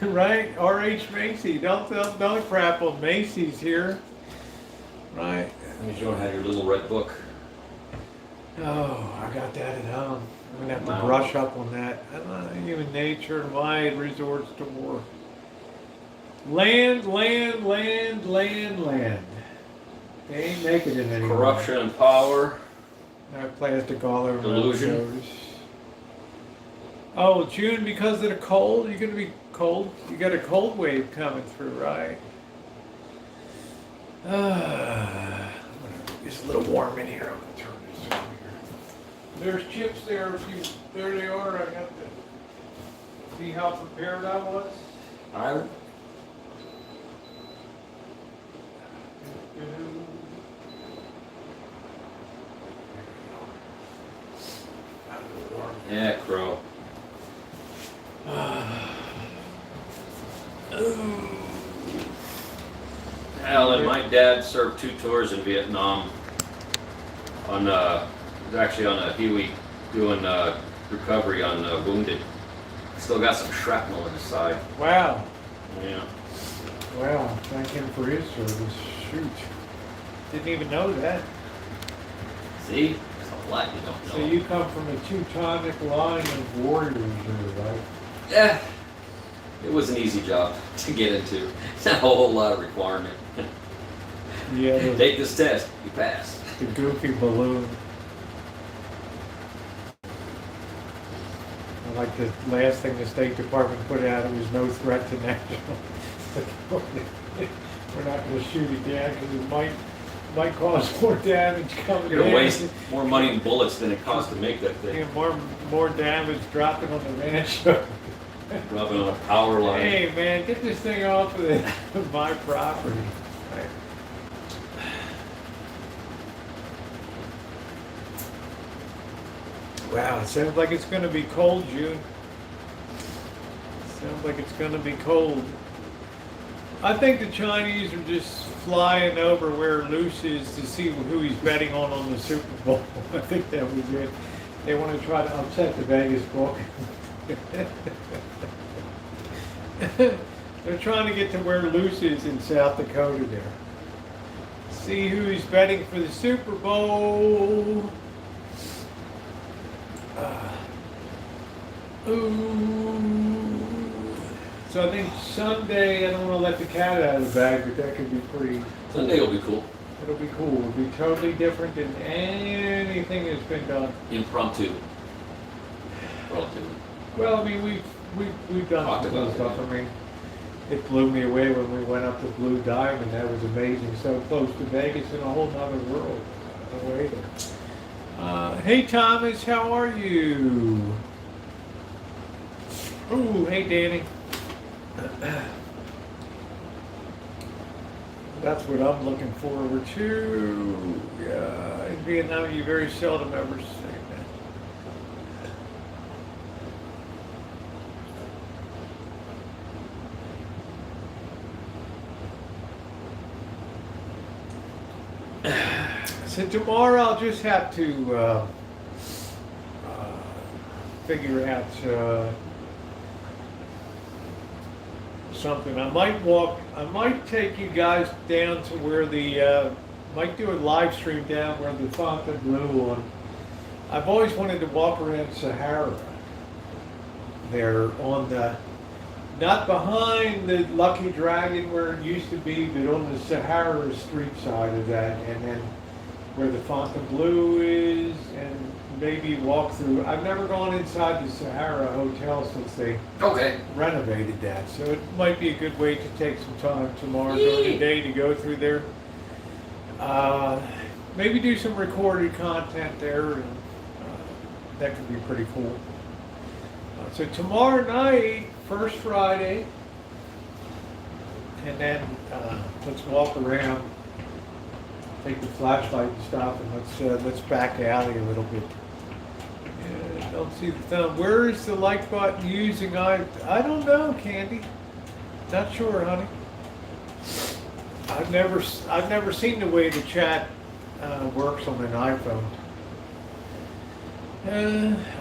right? R.H. Macy. Don't crap on Macy's here, right? Let me show you how your little red book. Oh, I got that at home. I'm gonna have to brush up on that. Human nature and why it resorts to war. Land. They ain't making it anymore. Corruption and power. Plastic all over Delusion. my nose. Oh, June, because of the cold, you're gonna be cold. You got a cold wave coming through, right? It's a little warm in here. I'm gonna turn this on here. There's chips there. There they are. I got to see how prepared I was. Iron. Yeah, Crow. Alan, my dad served 2 tours in Vietnam. Actually on a Huey doing recovery on wounded. Still got some shrapnel in his side. Wow. Yeah. Wow. Thank him for his service. Shoot. Didn't even know that. See? There's a lot you don't know. So you come from a Teutonic line of warriors here, right? Yeah. It was an easy job to get into. It's not a whole lot of requirement. Yeah. Take this test, you pass. The goofy balloon. I like the last thing the State Department put out, it was no threat to national security. We're not going to shoot again because it might cause more damage coming You're in. gonna waste more money in bullets than it costs to make that thing. Yeah, more damage dropping on the Rancho. Dropping on a power line. Hey man, get this thing off of my property. Right. Wow, it sounds like it's going to be cold, June. Sounds like it's going to be cold. I think the Chinese are just flying over where Luce is to see who he's betting on the Super Bowl. I think that was it. They want to try to upset the Vegas book. They're trying to get to where Luce is in South Dakota there. See who he's betting for the Super Bowl. So I think Sunday, I don't want to let the cat out of the bag, but that could be pretty cool. Sunday will be cool. It'll be cool. It'll be totally different than anything that's been done. Impromptu. Relatively. Well, I mean, we've done some cool stuff. I mean, it blew me away when we went up to Blue Diamond. That was amazing. So close to Vegas in a whole nother world away there. Hey Thomas, how are you? Ooh, hey Danny. That's what I'm looking forward to. Yeah, in Vietnam, you very seldom ever see that. So tomorrow I'll just have to figure out something. I might take you guys down to where might do a live stream down where the Fontainebleau on. I've always wanted to walk around Sahara. There on the, not behind the Lucky Dragon where it used to be, but on the Sahara street side of that, and then where the Fontainebleau is, and maybe walk through. I've never gone inside the Sahara Hotel since they renovated that, so it might be a good way to take some time tomorrow during the day to go through there. Maybe do some recorded content there, and that could be pretty cool. So tomorrow night, first Friday, and then let's walk around. Take the flashlight and stop, and let's back alley a little bit. Yeah, don't see the thumb. Where is the like button using? I don't know, Candy. Not sure, honey. I've never seen the way the chat works on an iPhone.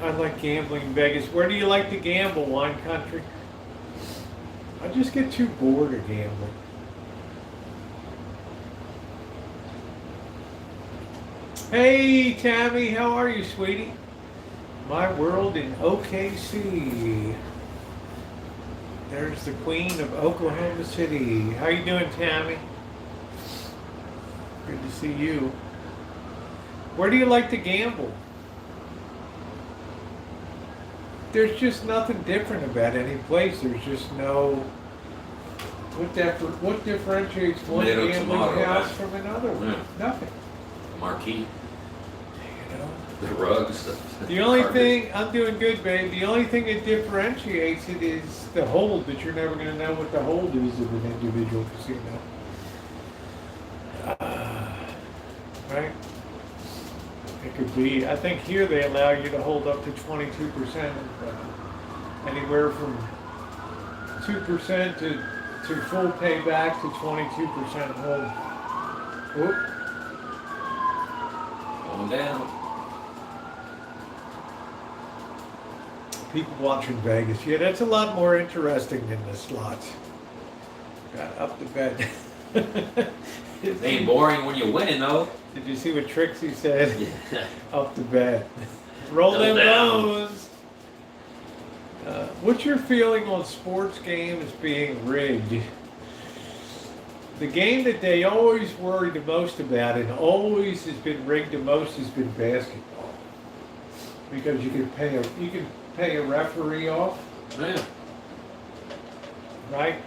I like gambling in Vegas. Where do you like to gamble, Wine Country? I just get too bored of gambling. Hey Tammy, how are you, sweetie? My world in OKC. There's the queen of Oklahoma City. How you doing, Tammy? Good to see you. Where do you like to gamble? There's just nothing different about any place. There's just no. What differentiates one gambling house from another one? Yeah. Nothing. Marquee. The rugs. The only thing, I'm doing good, babe. The only thing that differentiates it is the hold, but you're never going to know what the hold is of an individual casino. Right? It could be, I think here they allow you to hold up to 22%, anywhere from 2% to full payback to 22% hold. Whoop. Going down. People watching Vegas. Yeah, that's a lot more interesting than the slots. Got up the bed. It ain't boring when you're winning, though. Did you see what Trixie said? Yeah. Up the bed. Roll them bones. What's your feeling on sports games being rigged? The game that they always worry the most about and always has been rigged the most has been basketball. Because you can pay a referee off. Yeah. Right?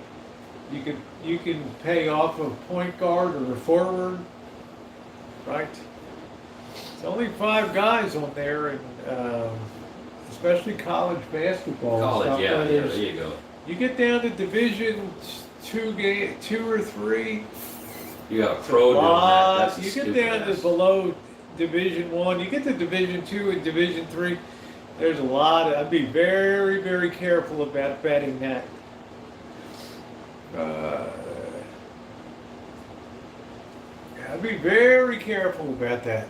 You can pay off a point guard or a forward. right? It's only 5 guys on there, and especially college basketball. College, stuff. yeah, there you go. You get down to Division 2 or 3. You got a pro doing that. That's You get down to below Division 1. You get to Division 2 and Division 3. There's a lot. I'd be very, very careful about betting that. I'd be very careful about that.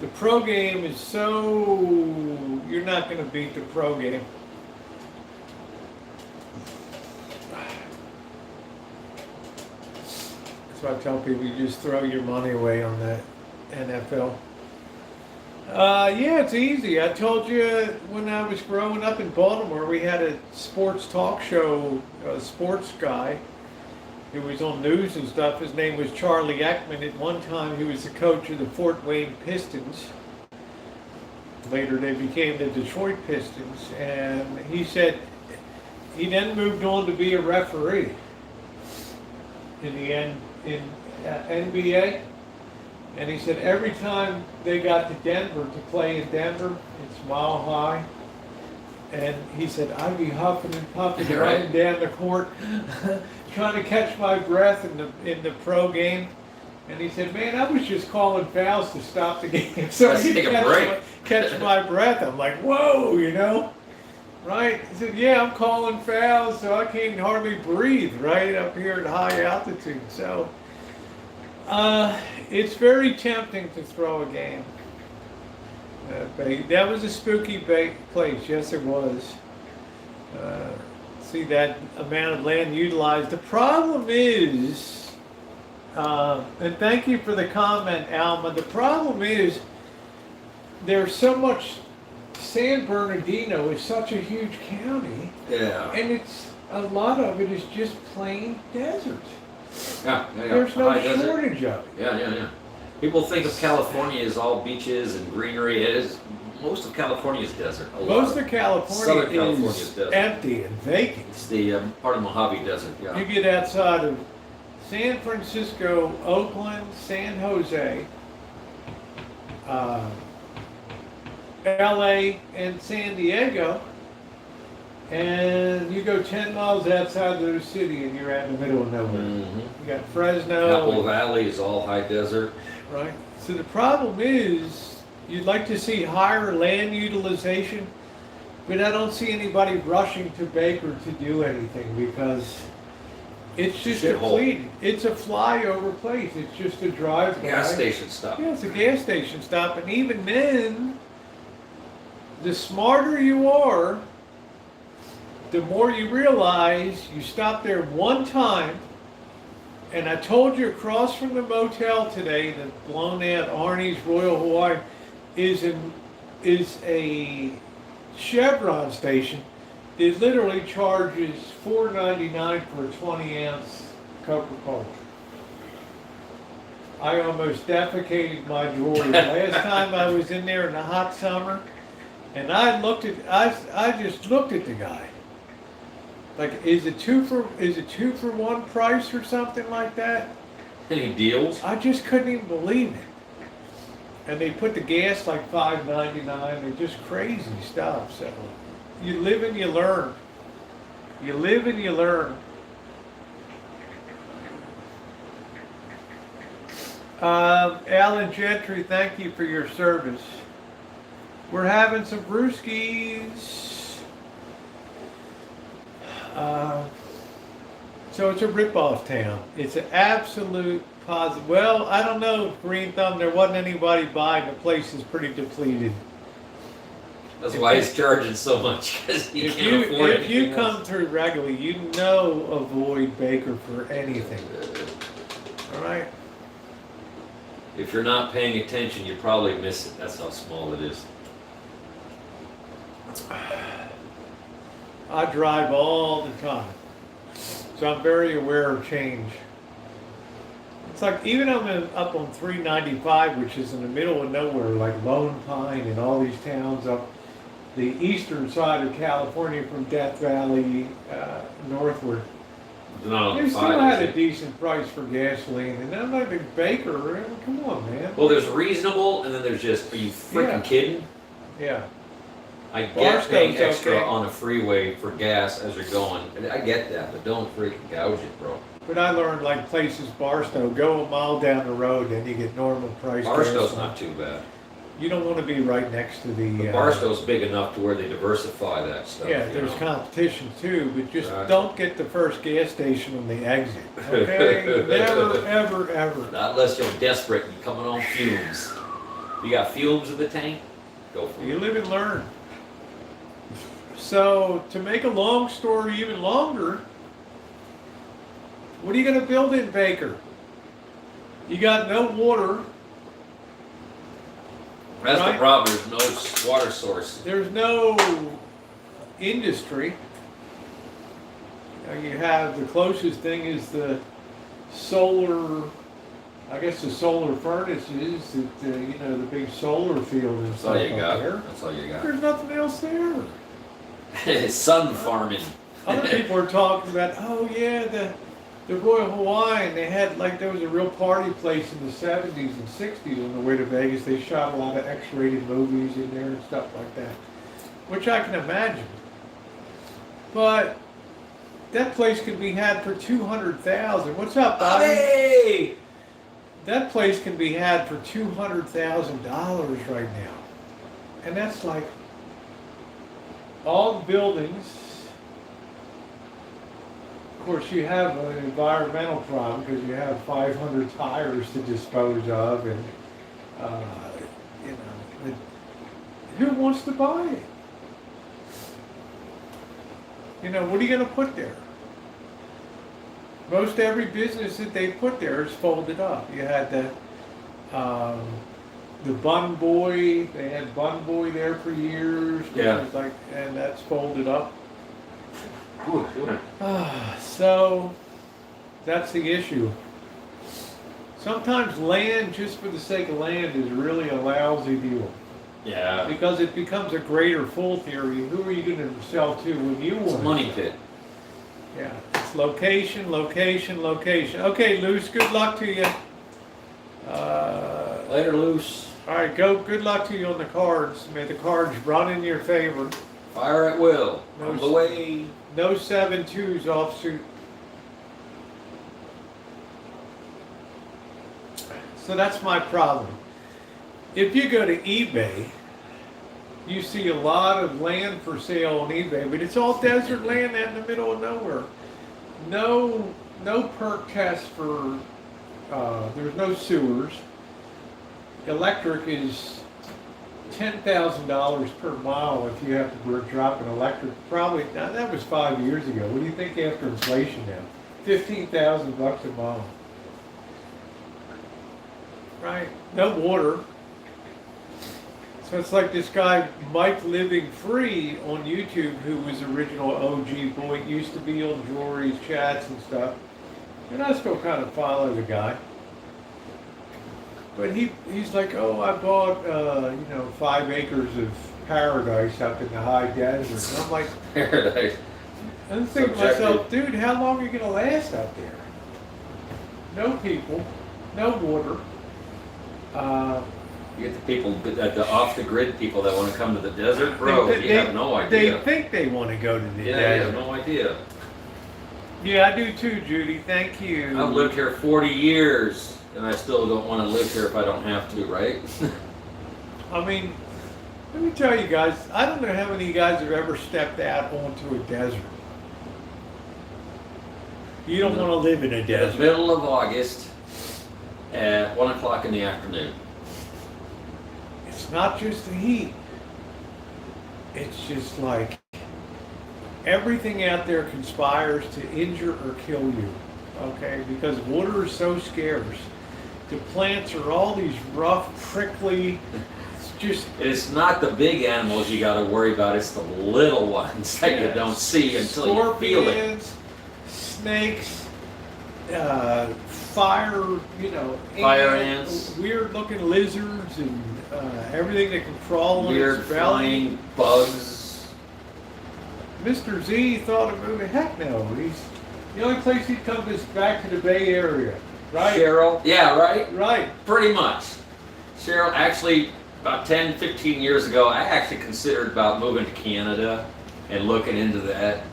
The pro game is so, you're not going to beat the pro game. So I tell people, you just throw your money away on that NFL. Yeah, it's easy. I told you when I was growing up in Baltimore, we had a sports talk show, a sports guy who was on news and stuff. His name was Charlie Ekman. At one time, he was the coach of the Fort Wayne Pistons. Later, they became the Detroit Pistons. And he said he then moved on to be a referee in the NBA. And he said every time they got to Denver to play in Denver, it's Mile High. And he said, I'd be huffing and puffing running down the court, trying to catch my breath in the pro game. And he said, man, I was just calling fouls to stop the game so I could catch my breath. I'm like, whoa, you know? Right? He said, yeah, I'm calling fouls so I can't hardly breathe right up here at high altitude. So it's very tempting to throw a game. That was a spooky place. Yes, it was. See that amount of land utilized. The problem is, and thank you for the comment, Alma. The problem is there's so much. San Bernardino is such a huge county. Yeah. And it's a lot of it is just plain desert. Yeah. There's no shortage of it. Yeah. People think of California as all beaches and greenery. It is. Most of California is desert. Most of California is empty and vacant. It's the part of Mojave Desert. Yeah. You get outside of San Francisco, Oakland, San Jose, LA, and San Diego, and you go 10 miles outside those cities and you're out in the middle of nowhere. Mm-hmm. You got Fresno. Apple Valley is all high desert. Right. So the problem is you'd like to see higher land utilization, but I don't see anybody rushing to Baker to do anything because it's just depleted. It's a flyover place. It's just a drive-by. Gas station stop. Yeah, it's a gas station stop, and even then, the smarter you are, the more you realize you stop there one time. And I told you across from the motel today, the blown out Arnie's Royal Hawaiian is a Chevron station. It literally charges $4.99 for a 20-ounce Coca-Cola. I almost defecated my drawers. Last time I was in there in the hot summer, and I just looked at the guy. Like, is it two for one price or something like that? Any deals? I just couldn't even believe it. And they put the gas like $5.99. They're just crazy stuff. So you live and you learn. You live and you learn. Alan Gentry, thank you for your service. We're having some brewskis. So it's a rip-off town. It's an absolute positive. Well, I don't know, Green Thumb. There wasn't anybody buying. The place is pretty depleted. That's why he's charging so much, because he can't afford it. If you come through regularly, you know avoid Baker for anything. All right? If you're not paying attention, you probably miss it. That's how small it is. I drive all the time, so I'm very aware of change. It's like, even I'm up on 395, which is in the middle of nowhere, like Lone Pine and all these towns up the eastern side of California from Death Valley northward. It's not on They the still side, had is a it? decent price for gasoline, and I'm not a big baker. Come on, man. Well, there's reasonable, and then there's just, are you freaking Yeah. kidding? Yeah. I get Barstow's paying extra okay. on a freeway for gas as you're going. And I get that, but don't freaking gouge it, bro. But I learned like places, Barstow, go a mile down the road, and you get normal price. Barstow's gasoline. not too bad. You don't want to be right next to the. But Barstow's big enough to where they diversify that stuff. Yeah, you there's know? competition too, but just Right. don't get the first gas station on the exit. Okay, never, ever, ever. Not unless you're desperate and coming on fumes. You got fumes in the tank? Go for You it. live and learn. So to make a long story even longer, what are you going to build in Baker? You got no water. That's Right. the problem. There's no water source. There's no industry. You have the closest thing is the solar. I guess the solar furnaces that the big solar field and That's stuff all you up got. there. That's all you got. There's nothing else there. Sun farming. Other people are talking about, oh yeah, the Royal Hawaiian. They had there was a real party place in the 70s and 60s on the way to Vegas. They shot a lot of X-rated movies in there and stuff like that, which I can imagine. But that place could be had for $200,000. What's up, Bobby? Hey! That place can be had for $200,000 right now, and that's like all the buildings. Of course, you have an environmental problem because you have 500 tires to dispose of, and who wants to buy it? What are you going to put there? Most every business that they put there is folded up. You had the Bun Boy. They had Bun Boy there for years. Yeah. It was and that's folded up. So that's the issue. Sometimes land, just for the sake of land, is really a lousy deal Yeah. because it becomes a greater fool theory. Who are you going to sell to when you want? It's a money pit. Yeah, it's location, location, location. Okay, Luce, good luck to you. Later, loose. All right, go. Good luck to you on the cards. May the cards run in your favor. Fire at will. No, On the way. No 7-2s offsuit. So that's my problem. If you go to eBay, you see a lot of land for sale on eBay, but it's all desert land out in the middle of nowhere. No perk test for. There's no sewers. Electric is $10,000 per mile if you have to drop an electric. Probably now that was 5 years ago. What do you think after inflation now? $15,000 a mile. Right? No water. So it's like this guy Mike Living Free on YouTube, who was original OG boy, used to be on Jory's chats and stuff. And I still kind of follow the guy. But he's like, oh, I bought 5 acres of paradise up in the high desert. And I'm like, Paradise. I'm thinking to myself, dude, how long are you gonna last out there? No people, no water. You get the people, the off the grid people that want to come to the desert, bro. You have no idea. They think they want to go to the Yeah, you desert. have no idea. Yeah, I do too, Judy. Thank you. I've lived here 40 years, and I still don't want to live here if I don't have to, right? I mean, let me tell you guys, I don't know how many of you guys have ever stepped out onto a desert. You don't want to live in a In the desert. middle of August at 1 o'clock in the afternoon. It's not just the heat. It's just like everything out there conspires to injure or kill you. Okay? Because water is so scarce. The plants are all these rough, prickly, It's not the big animals you got to worry about. It's the little ones that you don't see until you feel it. Scorpions, snakes, fire, Fire ants. weird looking lizards, and everything that can crawl on Weird its belly. flying bugs. Mr. Z thought of moving. Heck no, The only place he'd come is back to the Bay Area, right? Cheryl, yeah, right? Right. Pretty much. Cheryl, actually, about 10, 15 years ago, I actually considered about moving to Canada and looking into that.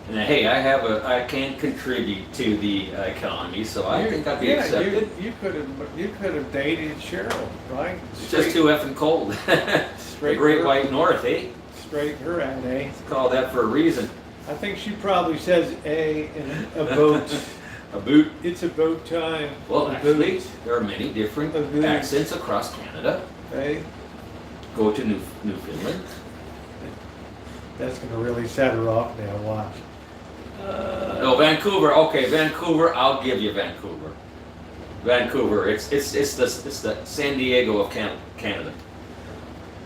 And hey, I can contribute to the economy, so I think I'd be accepted. You could have dated Cheryl, right? It's just too effing cold. The Great White North, eh? Straight her out, eh? It's called that for a reason. I think she probably says a in a boat. A boot. It's about time. Well, actually, there are many different accents across Canada. Hey, Go to Newfoundland. that's gonna really set her off now. Watch. No, Vancouver. Okay, Vancouver. I'll give you Vancouver. Vancouver. It's the San Diego of Canada.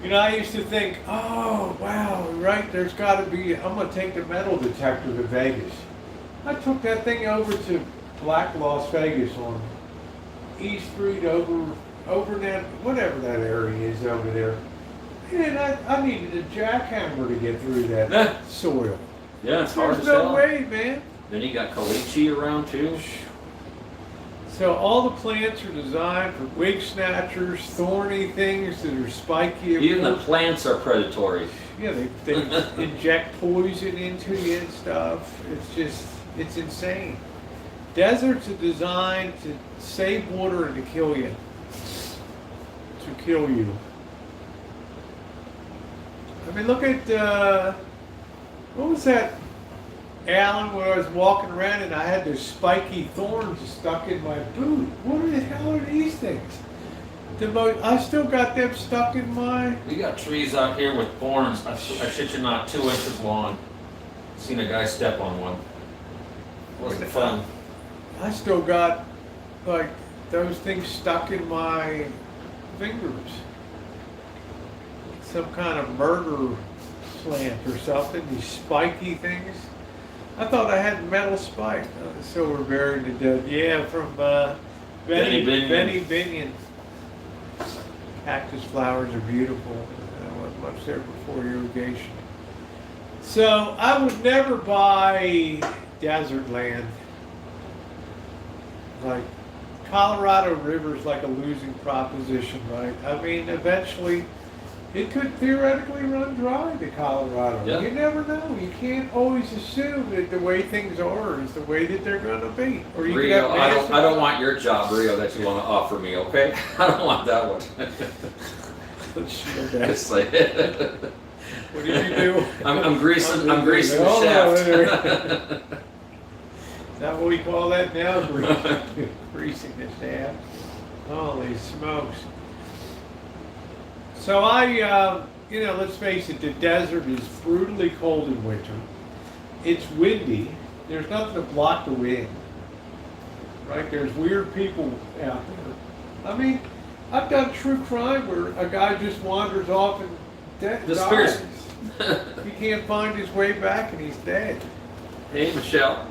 You know, I used to think, oh wow, right? There's got to be. I'm gonna take the metal detector to Vegas. I took that thing over to Black Las Vegas on East Street over that whatever that area is over there. And I needed a jackhammer to get through that soil. Yeah, it's hard There's to no tell. way, man. Then you got caliche around too. So all the plants are designed for wig snatchers, thorny things that are spiky. Even the plants are predatory. Yeah, they inject poison into you and stuff. It's insane. Deserts are designed to save water and to kill you. To kill you. I mean, look at, what was that, Alan, when I was walking around and I had those spiky thorns stuck in my boot. What the hell are these things? I still got them stuck in my... We got trees out here with thorns. I shit you not, 2 inches long. Seen a guy step on one. Wasn't fun. I still got, like, those things stuck in my fingers. Some kind of murder plant or something, these spiky things. I thought I had metal spike. Silver buried to death. Yeah, from Benny Binion. Cactus flowers are beautiful. I wasn't much there before irrigation. So I would never buy desert land. Like Colorado River's like a losing proposition, right? I mean, eventually it could theoretically run dry to Colorado. Yeah. You never know. You can't always assume that the way things are is the way that they're going to be. Or you could Rio, have I don't want your job, Rio, that you want to offer me, okay? I don't want that one. It's like, what do you do? I'm greasing the shaft. Is that what we call that now? Greasing the shaft. Holy smokes. So let's face it, the desert is brutally cold in winter. It's windy. There's nothing to block the wind. Right? There's weird people out there. I mean, I've done true crime where a guy just wanders off and dies. He can't find his way back and he's dead. Hey, Michelle.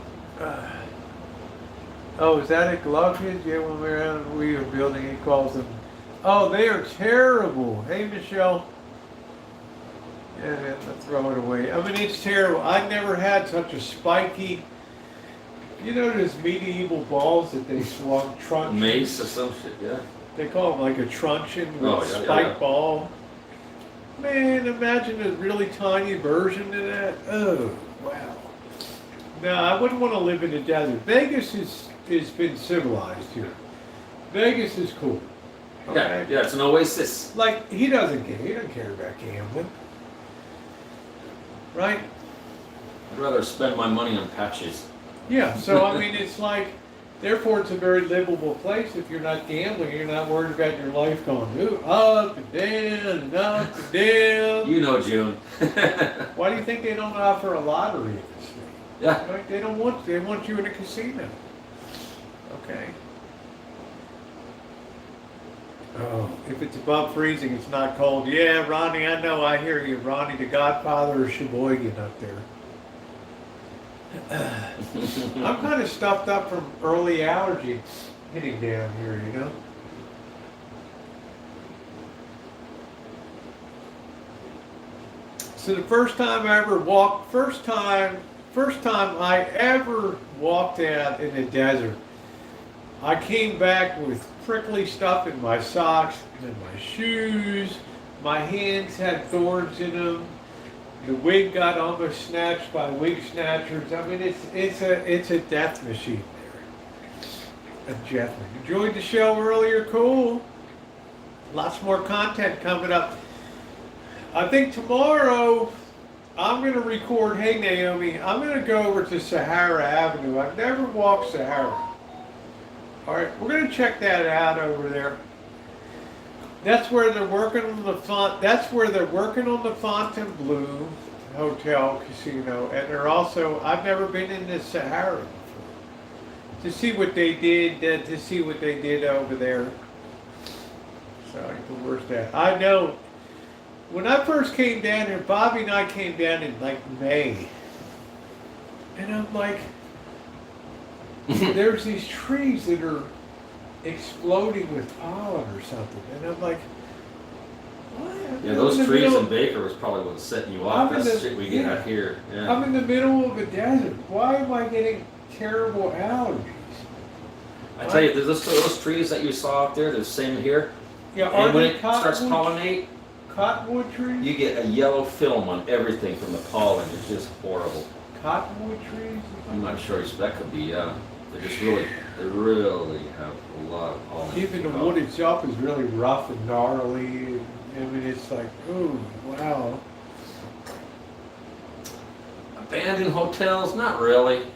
Oh, is that a glove hit? Yeah, when we were building, he calls them. Oh, they are terrible. Hey, Michelle. Yeah, let's throw it away. I mean, it's terrible. I've never had such a spiky, those medieval balls that they swung, truncheon. Mace or some shit, yeah. They call them like a truncheon with a spike ball. Man, imagine a really tiny version of that. Oh, wow. No, I wouldn't want to live in the desert. Vegas has been civilized here. Vegas is cool. Okay? Yeah, it's an oasis. Like, he doesn't care about gambling. Right? I'd rather spend my money on patches. Yeah, so I mean, it's like, therefore it's a very livable place. If you're not gambling, you're not worried about your life going up and down and up and down. You know, June. Why do you think they don't offer a lottery in this state? Yeah. Right? They want you in a casino. Okay. Oh, if it's above freezing, it's not cold. Yeah, Ronnie, I know, I hear you. Ronnie, the godfather of Sheboygan up there. I'm kind of stuffed up from early allergies hitting down here, So the first time first time I ever walked out in the desert, I came back with prickly stuff in my socks and in my shoes. My hands had thorns in them. The wig got almost snatched by wig snatchers. I mean, it's a death machine there. A death machine. Enjoyed the show earlier? Cool. Lots more content coming up. I think tomorrow I'm going to record, hey Naomi, I'm going to go over to Sahara Avenue. I've never walked Sahara. All right, we're going to check that out over there. That's where they're working on the Fontainebleau Hotel Casino, and they're also, I've never been in the Sahara before. To see what they did, over there. So where's that? I know. When I first came down here, Bobby and I came down in like May, and I'm like, there's these trees that are exploding with pollen or something, and I'm like, what? Yeah, those trees in Baker was probably what's setting you off. That's the shit we get out here. Yeah. I'm in the middle of a desert. Why am I getting terrible allergies? I tell you, those trees that you saw out there, they're the same here. Yeah, and when it starts pollinate, cottonwood trees? you get a yellow film on everything from the pollen. It's just horrible. Cottonwood trees? I'm not sure. That could be. They really have a lot of pollen. Even the wood itself is really rough and gnarly. I mean, it's like, oh, wow. Abandoned hotels? Not really.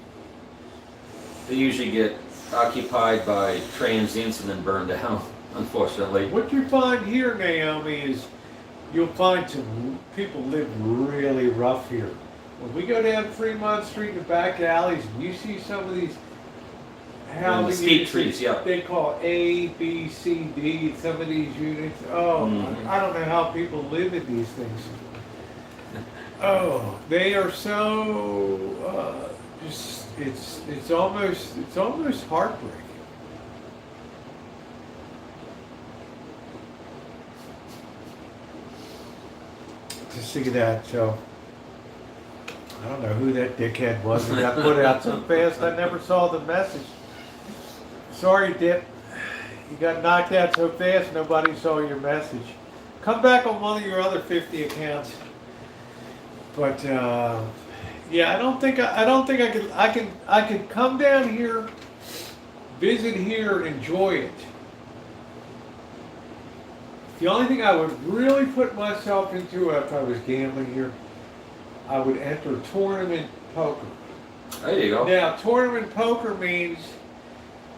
They usually get occupied by transients and then burned down, unfortunately. What you find here, Naomi, is you'll find some people live really rough here. When we go down Fremont Street in the back alleys, and you see some of these housing mesquite trees, yeah. They call A, B, C, D, some of these units. Oh, I don't know how people live in these things. Oh, they are so just it's almost heartbreaking. To see that, so I don't know who that dickhead was that got put out so fast. I never saw the message. Sorry, Dip. You got knocked out so fast nobody saw your message. Come back on one of your other 50 accounts. But yeah, I could come down here, visit here, and enjoy it. The only thing I would really put myself into if I was gambling here, I would enter tournament poker. There you go. Now, tournament poker means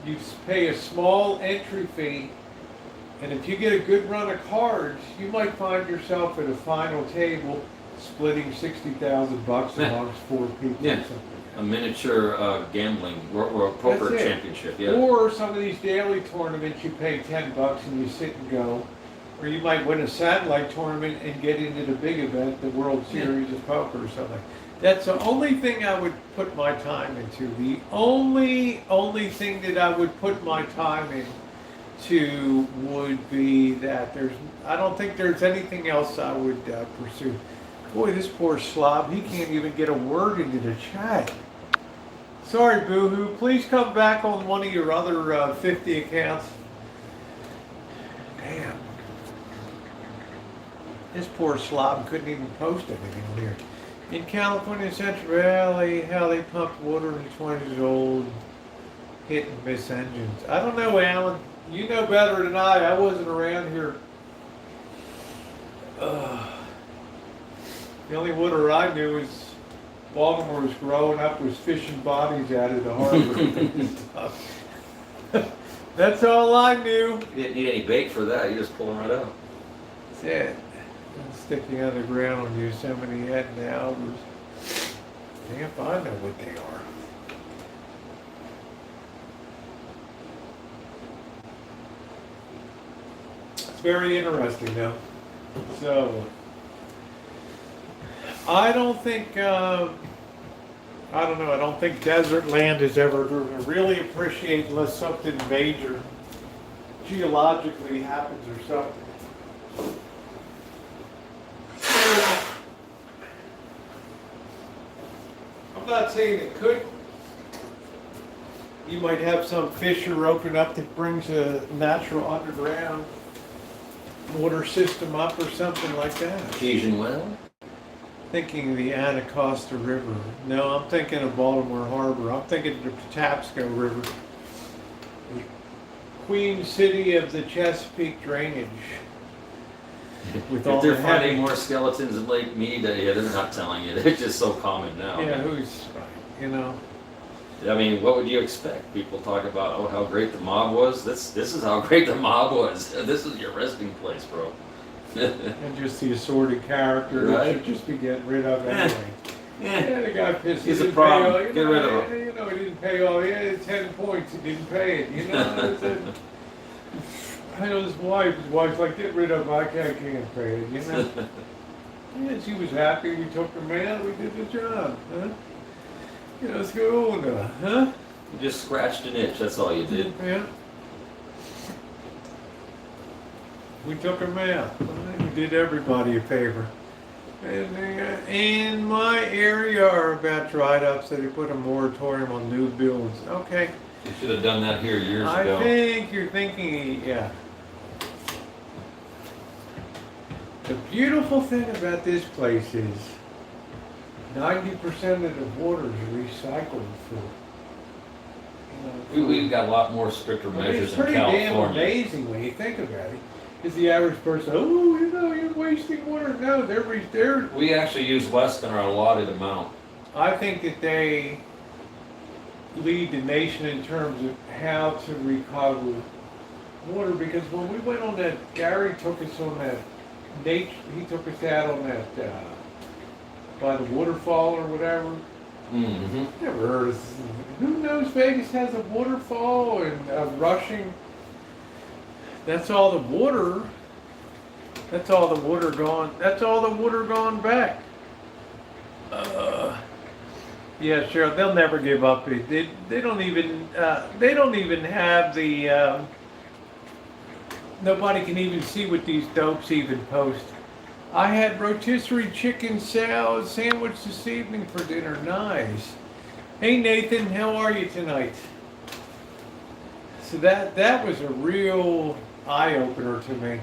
you pay a small entry fee, and if you get a good run of cards, you might find yourself at a final table splitting $60,000 amongst 4 people. Yeah. Or something. A miniature gambling or poker championship. Yeah. Or some of these daily tournaments, you pay $10 and you sit and go. Or you might win a satellite tournament and get into the big event, the World Series of Poker or something. That's the only thing I would put my time into. The only thing that I would put my time into would be that. I don't think there's anything else I would pursue. Boy, this poor slob, he can't even get a word into the chat. Sorry, Boohoo. Please come back on one of your other 50 accounts. Damn. This poor slob couldn't even post anything here. In California Central Valley, how they pumped water in 20 years old, hit and miss engines. I don't know, Alan. You know better than I wasn't around here. The only water I knew is Baltimore was growing up was fishing bodies out of the harbor and stuff. That's all I knew. You didn't need any bait for that. You just pull them right out. That's it. Sticking on the ground on Yosemite Head now. Damn if I know what they are. It's very interesting though. So, I don't think, I don't know, I don't think desert land is ever going to really appreciate unless something major geologically happens or something. I'm not saying it couldn't. You might have some fissure open up that brings a natural underground water system up or something like that. Artesian well? Thinking the Anacostia River. No, I'm thinking of Baltimore Harbor. I'm thinking of the Patapsco River. The Queen City of the Chesapeake drainage. With If they're finding more skeletons in Lake Mead, yeah, they're not telling you. They're just so common now. Yeah, you know. I mean, what would you expect? People talk about, oh, how great the mob was. This is how great the mob was. This is your resting place, bro. And just the assorted character that Right. should just be getting rid of anyway. Yeah, the guy pissed. He's He a didn't problem. pay all- Get rid of him. You know, he didn't pay all. He had 10 points. He didn't pay it. You know. I know his wife. His wife's like, get rid of him. I can't pay it. You know. Yeah, she was happy. We took her man. We did the job. Huh? You know, let's go on now. Huh? You just scratched an itch. That's all you did. Yeah. We took them out. We did everybody a favor. And they, in my area are about dried up, so they put a moratorium on new builds. Okay. You should have done that here years I ago. think you're thinking, yeah. The beautiful thing about this place is 90% of the water is recycled for. We've got a lot more stricter I mean, measures it's in pretty damn California. amazing when you think about it. Is the average person, oh, you know, you're wasting water. No, they're. We actually use less than our allotted amount. I think that they lead the nation in terms of how to recover water, because when we went on that, Gary took us on that nature, he took us out on that, by the waterfall or whatever. Mm-hmm. Never heard of, who knows Vegas has a waterfall and rushing. That's all the water. That's all the water gone. That's all the water gone back. Yeah, sure. They'll never give up. They don't even have the. Nobody can even see what these dopes even post. I had rotisserie chicken salad sandwich this evening for dinner. Nice. Hey Nathan, how are you tonight? So that was a real eye-opener to me.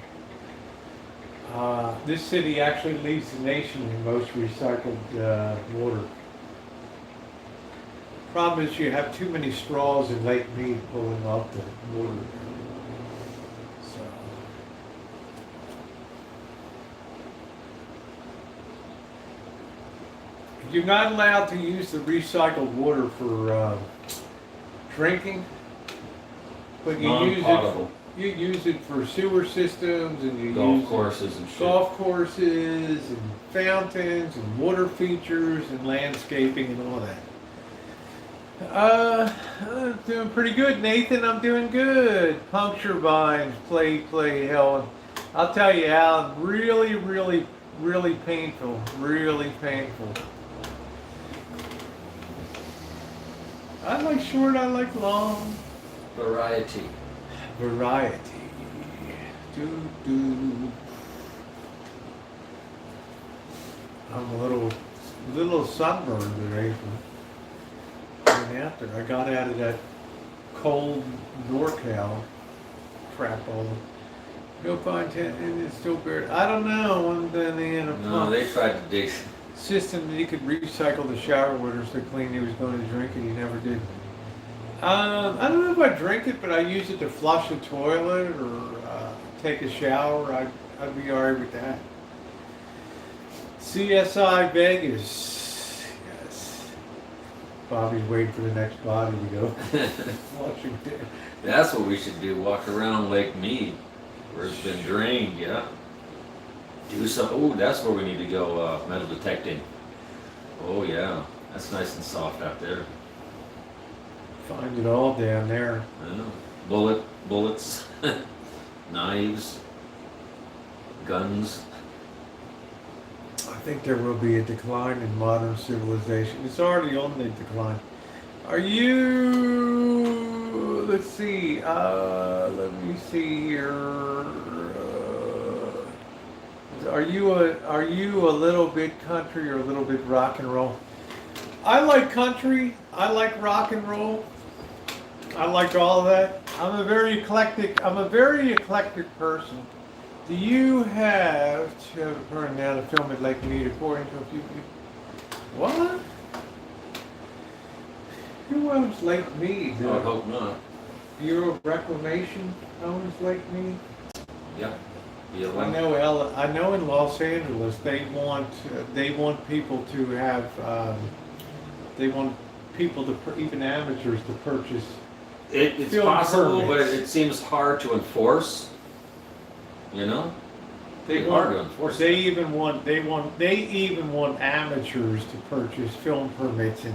This city actually leads the nation in most recycled water. Problem is you have too many straws in Lake Mead pulling off the water. So. You're not allowed to use the recycled water for drinking, but you use it. Non-potable. You use it for sewer systems, and you Golf use courses and shit. golf courses and fountains and water features and landscaping and all that. I'm doing pretty good, Nathan. I'm doing good. Puncture vines, play, Helen. I'll tell you, Alan, really, really, really painful. Really painful. I like short, I like long. Variety. Variety. Do. I'm a little sunburned today from being out there. I got out of that cold NorCal crap all the. Go find 10 and it's still bare. I don't know. One then they had a No, pump they tried to dig. system that he could recycle the shower water so clean he was going to drink it. He never did. I don't know if I drink it, but I use it to flush a toilet or take a shower. I'd be alright with that. CSI Vegas. Yes. Bobby's waiting for the next body to go. Washington. That's what we should do. Walk around Lake Mead, where it's been drained. Yeah. Do some. Oh, that's where we need to go. Metal detecting. Oh yeah, that's nice and soft out there. Find it all down there. I know. Bullets, knives, guns. I think there will be a decline in modern civilization. It's already on the decline. Are you? Let's see. Let me see here. Are you a little bit country or a little bit rock and roll? I like country. I like rock and roll. I like all of that. I'm a very eclectic person. Do you have to have a permit now to film at Lake Mead according to a few people? What? Who owns Lake Mead? I would hope not. Bureau of Reclamation owns Lake Mead? Yep. I know in Los Angeles they want people to have even amateurs to purchase. It's possible, but it seems hard to enforce. You know, hard to enforce. They even want amateurs to purchase film permits in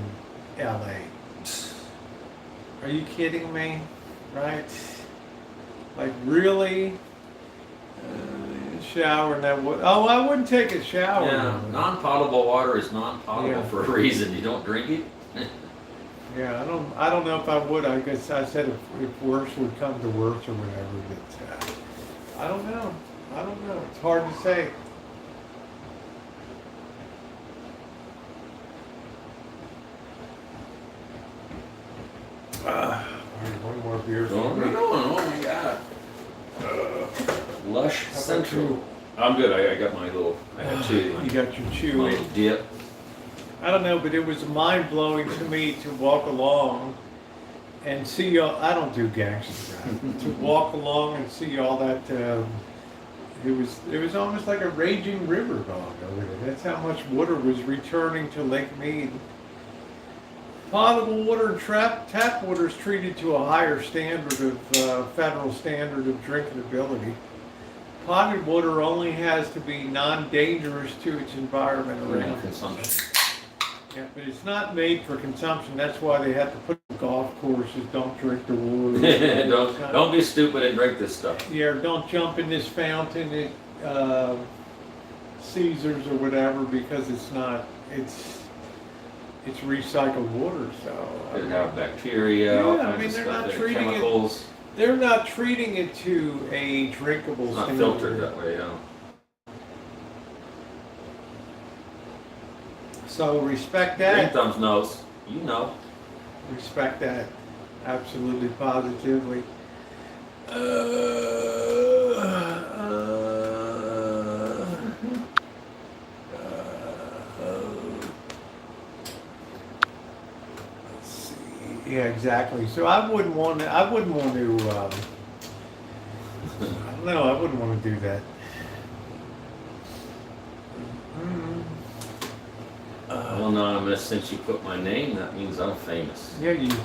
LA. Are you kidding me? Right? Like really? Shower in that water. Oh, I wouldn't take a shower. Yeah, non-potable water is non-potable for a reason. You don't drink it. Yeah, I don't know if I would. I guess I said if worse would come to worse or whatever. But I don't know. It's hard to say. One more beer. Oh my God. Lush Central. I'm good. I got my little. I had two. You got your chew. My little dip. I don't know, but it was mind blowing to me to walk along and see all. I don't do gangster rap. To walk along and see all that. It was almost like a raging river going over there. That's how much water was returning to Lake Mead. Potable water and tap water is treated to a higher standard of federal standard of drinkability. Potted water only has to be non-dangerous to its environment around consumption. Yeah, but it's not made for consumption. That's why they have to put golf courses. Don't drink the water. don't be stupid and drink this stuff. Yeah, don't jump in this fountain at Caesars or whatever because it's not. It's recycled water, so It have bacteria. All yeah, I kinds mean of they're stuff not there, treating chemicals. it. They're not treating it to a drinkable It's not standard. filtered that way, yeah. So respect Green that. Thumbs knows. You know. Respect that. Absolutely, positively. Let's see. Yeah, exactly. So I wouldn't want to. I don't know. I wouldn't want to do that. Anonymous, since you put my name, that means I'm famous. Yeah, you go.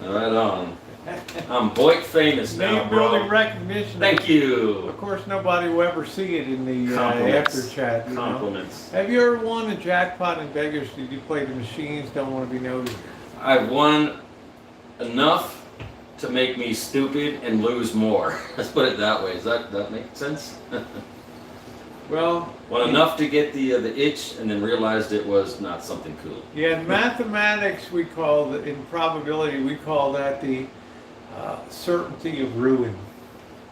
Right on. I'm Boyd famous now, Name building bro. recognition. Thank you. Of course, nobody will ever see it in the after chat. You Compliments. know? Have you ever won a jackpot in Vegas? Did you play the machines? Don't want to be nosy. I've won enough to make me stupid and lose more. Let's put it that way. Does that make sense? Well, enough to get the itch, and then realized it was not something cool. yeah, in mathematics, in probability, we call that the certainty of ruin,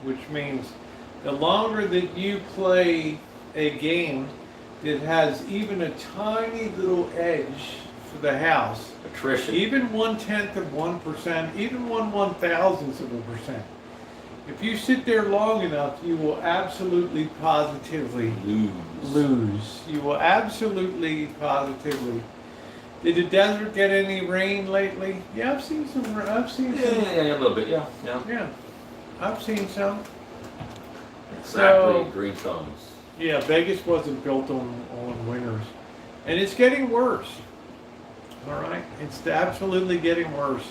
which means the longer that you play a game that has even a tiny little edge for the house, Attrition. even 1/10 of 1%, even 1/1000th of a percent. If you sit there long enough, you will absolutely positively lose. You will absolutely positively. Did the desert get any rain lately? Yeah, I've seen some. Yeah, a little bit. Yeah. Yeah, I've seen some. Exactly. So, Green thumbs. Yeah, Vegas wasn't built on winters, and it's getting worse. All right, it's absolutely getting worse.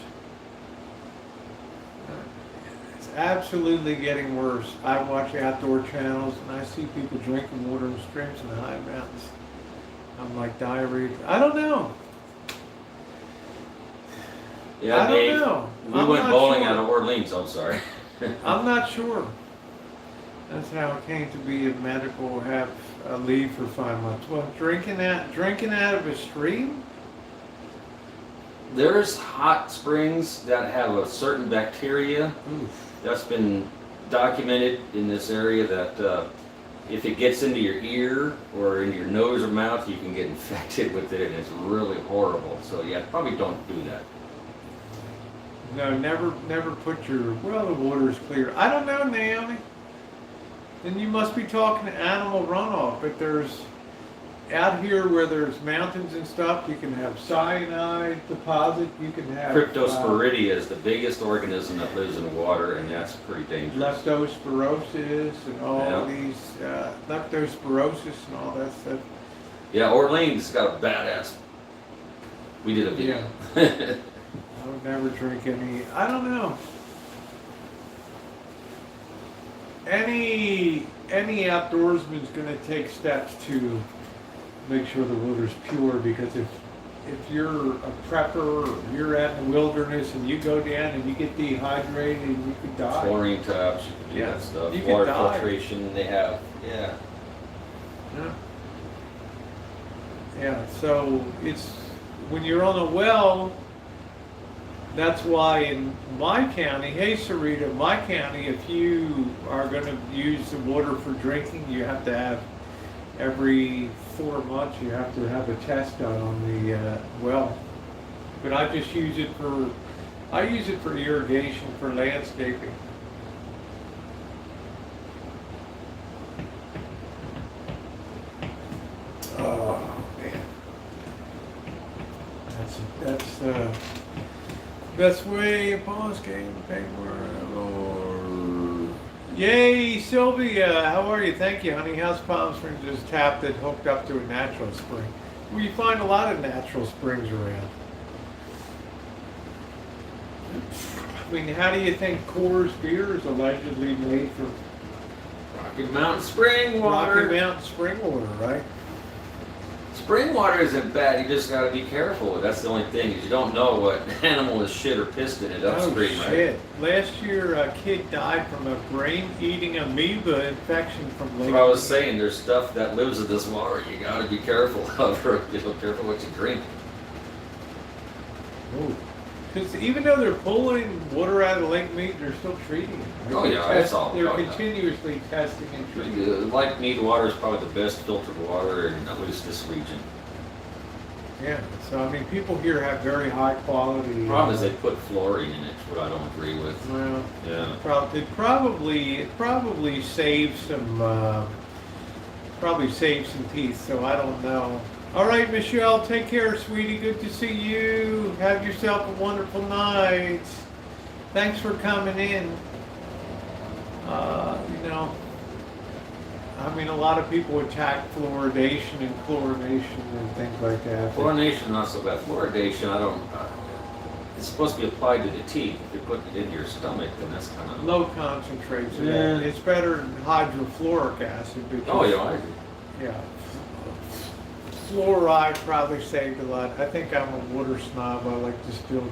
It's absolutely getting worse. I watch outdoor channels and I see people drinking water in streams in the high mountains. I'm like diarrhea. I don't know. Yeah, I don't know. We went bowling out of Orleans. I'm sorry. I'm not sure. That's how it came to be a medical have a leave for 5 months. Well, drinking out of a stream. There's hot springs that have a certain bacteria that's been documented in this area that if it gets into your ear or in your nose or mouth, you can get infected with it, and it's really horrible. So yeah, probably don't do that. No, never put your, well, the water's clear. I don't know, Naomi. Then you must be talking animal runoff, but there's, out here where there's mountains and stuff, you can have cyanide deposit, you can have... Cryptosporidia is the biggest organism that lives in water, and that's pretty dangerous. Leptospirosis and all these, leptospirosis and all that stuff. Yeah, Orleans got a badass. We did a video. Yeah. I would never drink any, I don't know. Any outdoorsman's gonna take steps to make sure the water's pure, because if you're a prepper or you're out in the wilderness and you go down and you get dehydrated, you could die. Chlorine taps, you can do that stuff. You could Water die. filtration, they have, Yeah, so it's, when you're on a well, that's why in my county, hey Sarita, my county, if you are going to use the water for drinking, you have to have, every 4 months, you have to have a test done on the well. But I just use it for, irrigation, for landscaping. Oh man, that's the best way a boss game paper. Yay, Sylvia! How are you? Thank you, honey. House Palm Springs is tapped and hooked up to a natural spring. Well, you find a lot of natural springs around. I mean, how do you think Coors beer is allegedly made from? Rocky Mountain spring water. Rocky Mountain spring water, right? Spring water isn't bad, you just gotta be careful. That's the only thing, is you don't know what animal is shit or pissed in it upstream, Oh right? shit! Last year, a kid died from a brain-eating amoeba infection from That's Lake. what I was saying, there's stuff that lives in this water you gotta be careful of, or be careful what you drink. Because even though they're pulling water out of Lake Mead, they're still treating it. Right? Oh yeah, that's all. They're Oh, yeah. continuously testing and treating. Lake Mead water is probably the best filtered water in at least this region. Yeah, so I mean, people here have very high quality. The problem is they put fluorine in it, which I don't agree with. Well, Yeah. it probably saves some, teeth. So I don't know. All right, Michelle, take care, sweetie. Good to see you. Have yourself a wonderful night. Thanks for coming in. You know, I mean, a lot of people attack fluoridation and chlorination and things like that. Fluorination, not so bad. Fluoridation, I don't. It's supposed to be applied to the teeth. If you're putting it into your stomach, then that's kind of Low concentrates. Yeah. It's better than hydrofluoric acid. Because, Oh yeah, I agree. Yeah. Fluoride probably saved a lot. I think I'm a water snob. I like distilled.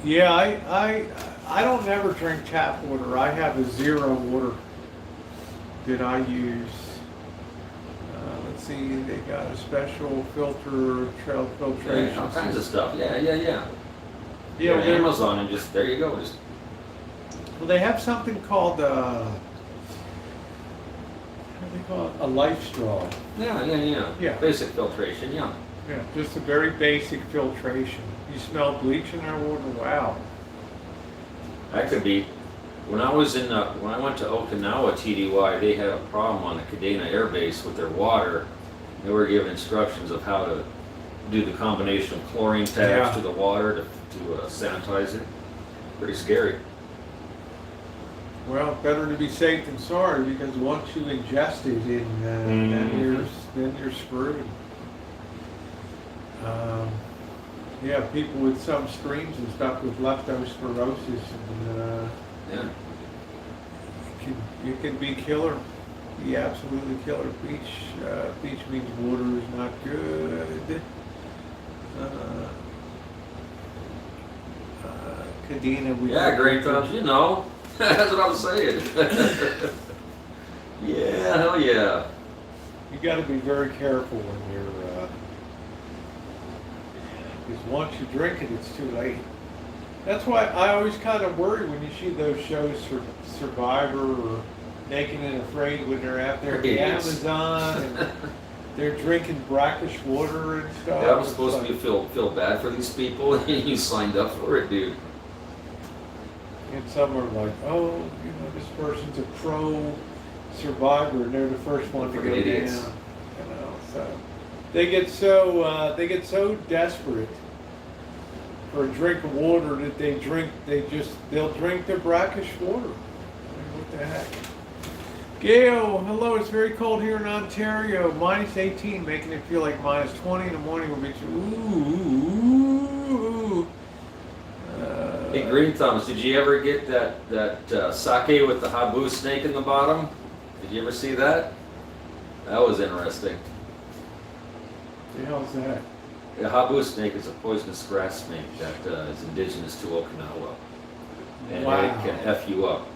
Yeah, I don't never drink tap water. I have a zero water that I use. Let's see, they got a special filter, trail filtration. Yeah, all kinds of stuff. Yeah. Yeah, Yeah, well, Amazon, and just there you go. Just well, they have something called what do they call it? A life straw. yeah. Basic filtration, yeah. Yeah, just a very basic filtration. You smell bleach in their water? Wow. That could be. When I was in when I went to Okinawa TDY, they had a problem on the Kadena Air Base with their water. They were given instructions of how to do the combination of chlorine tabs to the water to sanitize it. Pretty scary. Well, better to be safe than sorry, because once you ingest it, then you're screwed. Yeah, people with some streams and stuff with leptospirosis, and Yeah. it can be killer. Be absolutely killer. Beach means water is not good. Kadena, we Yeah, great thumbs, you know. That's what I'm saying. Yeah, hell yeah. You got to be very careful when you're, because once you drink it, it's too late. That's why I always kind of worry when you see those shows, Survivor or naked and afraid when they're out there at the Idiots. Amazon and they're drinking brackish water and stuff. That was supposed to be feel bad for these people, and you signed up for it, dude. And some are like, oh, you know, this person's a pro survivor, and they're the first one to go Idiots. down. You know, so they get so desperate for a drink of water that they'll drink the brackish water. I mean, what the heck? Gail, hello. It's very cold here in Ontario. Minus 18, making it feel like minus 20 in the morning will be ooh. Hey, Green Thumbs, did you ever get that sake with the habu snake in the bottom? Did you ever see that? That was interesting. The hell's that? The habu snake is a poisonous grass snake that is indigenous to Okinawa, and Wow. it can F you up.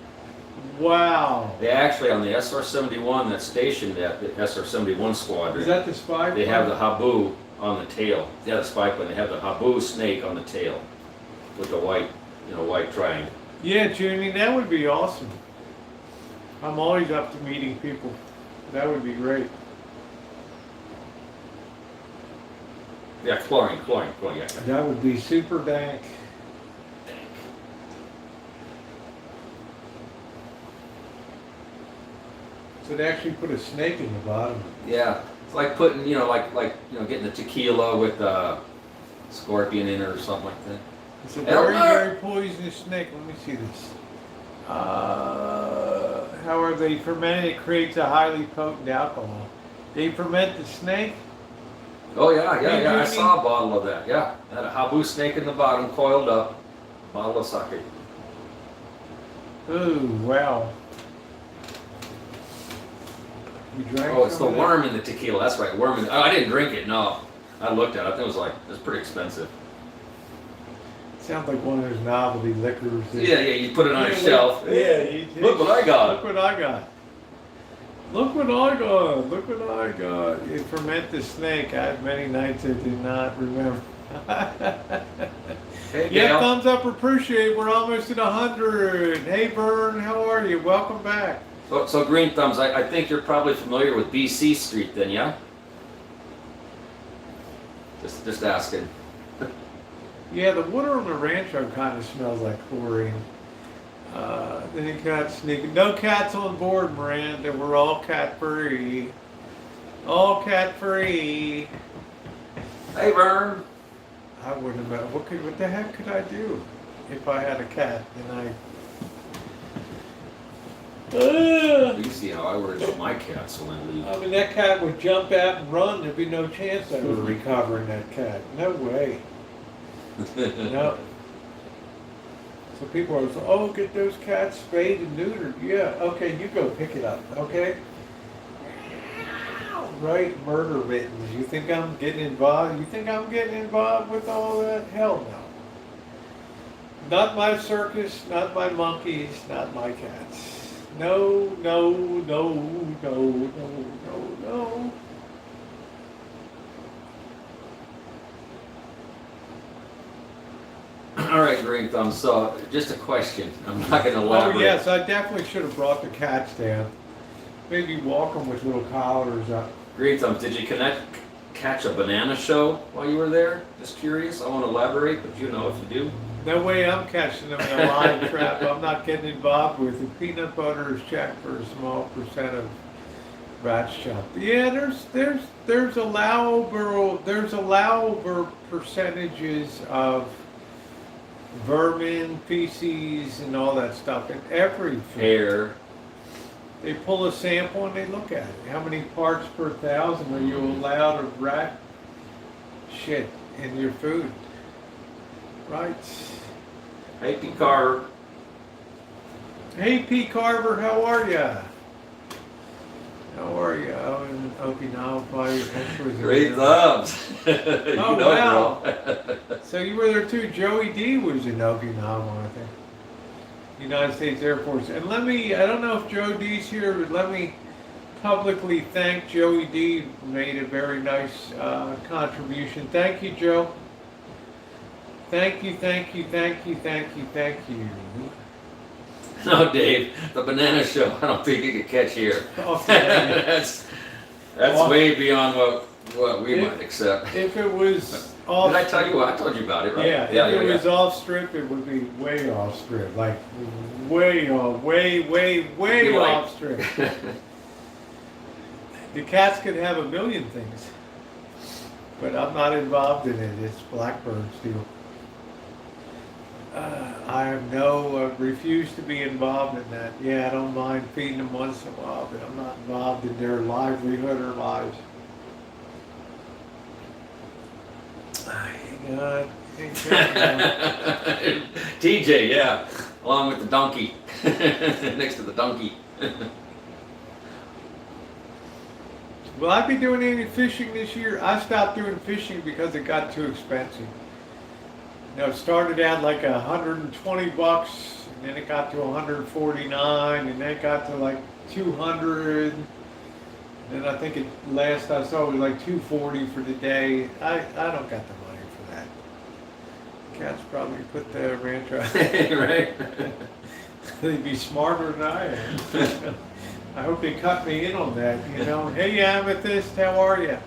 Wow. They actually, on the SR-71 that's stationed at the SR-71 squadron, Is that the spy they plane? have the habu on the tail. Yeah, the spy plane. They have the habu snake on the tail with the white triangle. Yeah, Junie, that would be awesome. I'm always up to meeting people. That would be great. Yeah, chlorine, yeah. That would be super dank. So they actually put a snake in the bottom. Yeah, it's like putting, getting the tequila with scorpion in it or something like that. It's a very, very poisonous snake. Let me see this. However, they ferment it, creates a highly potent alcohol. They ferment the snake. Oh yeah. I saw a bottle of that. Yeah, had a habu snake in the bottom, coiled up, bottle of sake. Ooh, wow. You drank Oh, it's the some of that? worm in the tequila. That's right, worm in. I didn't drink it. No, I looked at it. I think it was pretty expensive. Sounds like one of those novelty liquors. Yeah. You put it on a shelf. Yeah. Look what I got. Look what I got. Look what I got. Look what I got. You ferment the snake. I had many nights I did not remember. Hey, Yeah, Gail. thumbs up, appreciate. We're almost at 100. Hey, Vern, how are you? Welcome back. So Green Thumbs, I think you're probably familiar with BC Street then, yeah? Just asking. Yeah, the water on the Rancho kind of smells like chlorine. Then you got sneaking. No cats on board, Miranda. We're all cat free. All cat free. Hey, Vern. I wouldn't have. What the heck could I do if I had a cat and You see how I worry about my cats when I leave. I mean, that cat would jump out and run. There'd be no chance I was recovering that cat. No way. No. So people are saying, oh, get those cats spayed and neutered. Yeah, okay, you go pick it up, okay? Right, murder mittens. You think I'm getting involved? You think I'm getting involved with all that? Hell no. Not my circus, not my monkeys, not my cats. No. All right, Green Thumb. So, just a question. I'm not going to elaborate. Oh yes, I definitely should have brought the cats down. Maybe walk them with little collars up. Green Thumb, did you catch a banana show while you were there? Just curious. I won't elaborate, but you know if you do. No way I'm catching them in a line trap. I'm not getting involved with it. Peanut butter is checked for a small percent of rat's chop. Yeah, there's allowable percentages of vermin, feces, and all that stuff in every food. Hair. They pull a sample and they look at it. How many parts per thousand are you allowed of rat shit in your food? Right. Hey, P. Carver. Hey, P. Carver, how are ya? How are you? Oh, in Okinawa, probably. Great thumbs. You Oh, know, wow. girl. So you were there too. Joey D was in Okinawa, I think. United States Air Force. And I don't know if Joe D's here, but let me publicly thank Joey D. Made a very nice contribution. Thank you, Joe. Thank you. No, Dave, the banana show, I don't think you could catch here. Off the wagon. That's way beyond what we might accept. If it was off. Did I tell you what? I told you about it, right? Yeah, if it was off strip, it would be way off strip. Like, way off, way Be like- off strip. The cats could have a million things. But I'm not involved in it. It's Blackbird's deal. Refuse to be involved in that. Yeah, I don't mind feeding them once in a while, but I'm not involved in their livelihood or lives. Hang on. TJ, yeah, along with the donkey, next to the donkey. Will I be doing any fishing this year? I stopped doing fishing because it got too expensive. You know, it started out like $120, and then it got to 149, and then it got to like 200. And then I think last I saw it was like 240 for the day. I don't got the money for that. Cats probably put the Rancho. Right? They'd be smarter than I am. I hope they cut me in on that, you know. Hey, Amethyst, how are you?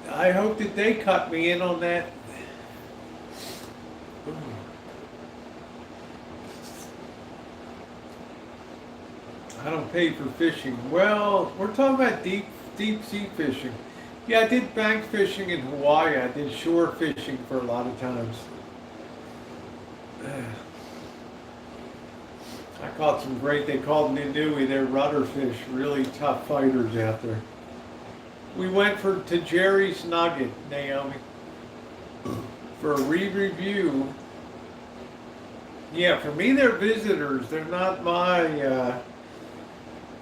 I hope that they cut me in on that. I don't pay for fishing. Well, we're talking about deep sea fishing. Yeah, I did bank fishing in Hawaii. I did shore fishing for a lot of times. I caught some great, they called Ninui, they're rudder fish, really tough fighters out there. We went to Jerry's Nugget, Naomi, for a re-review. Yeah, for me they're visitors, they're not my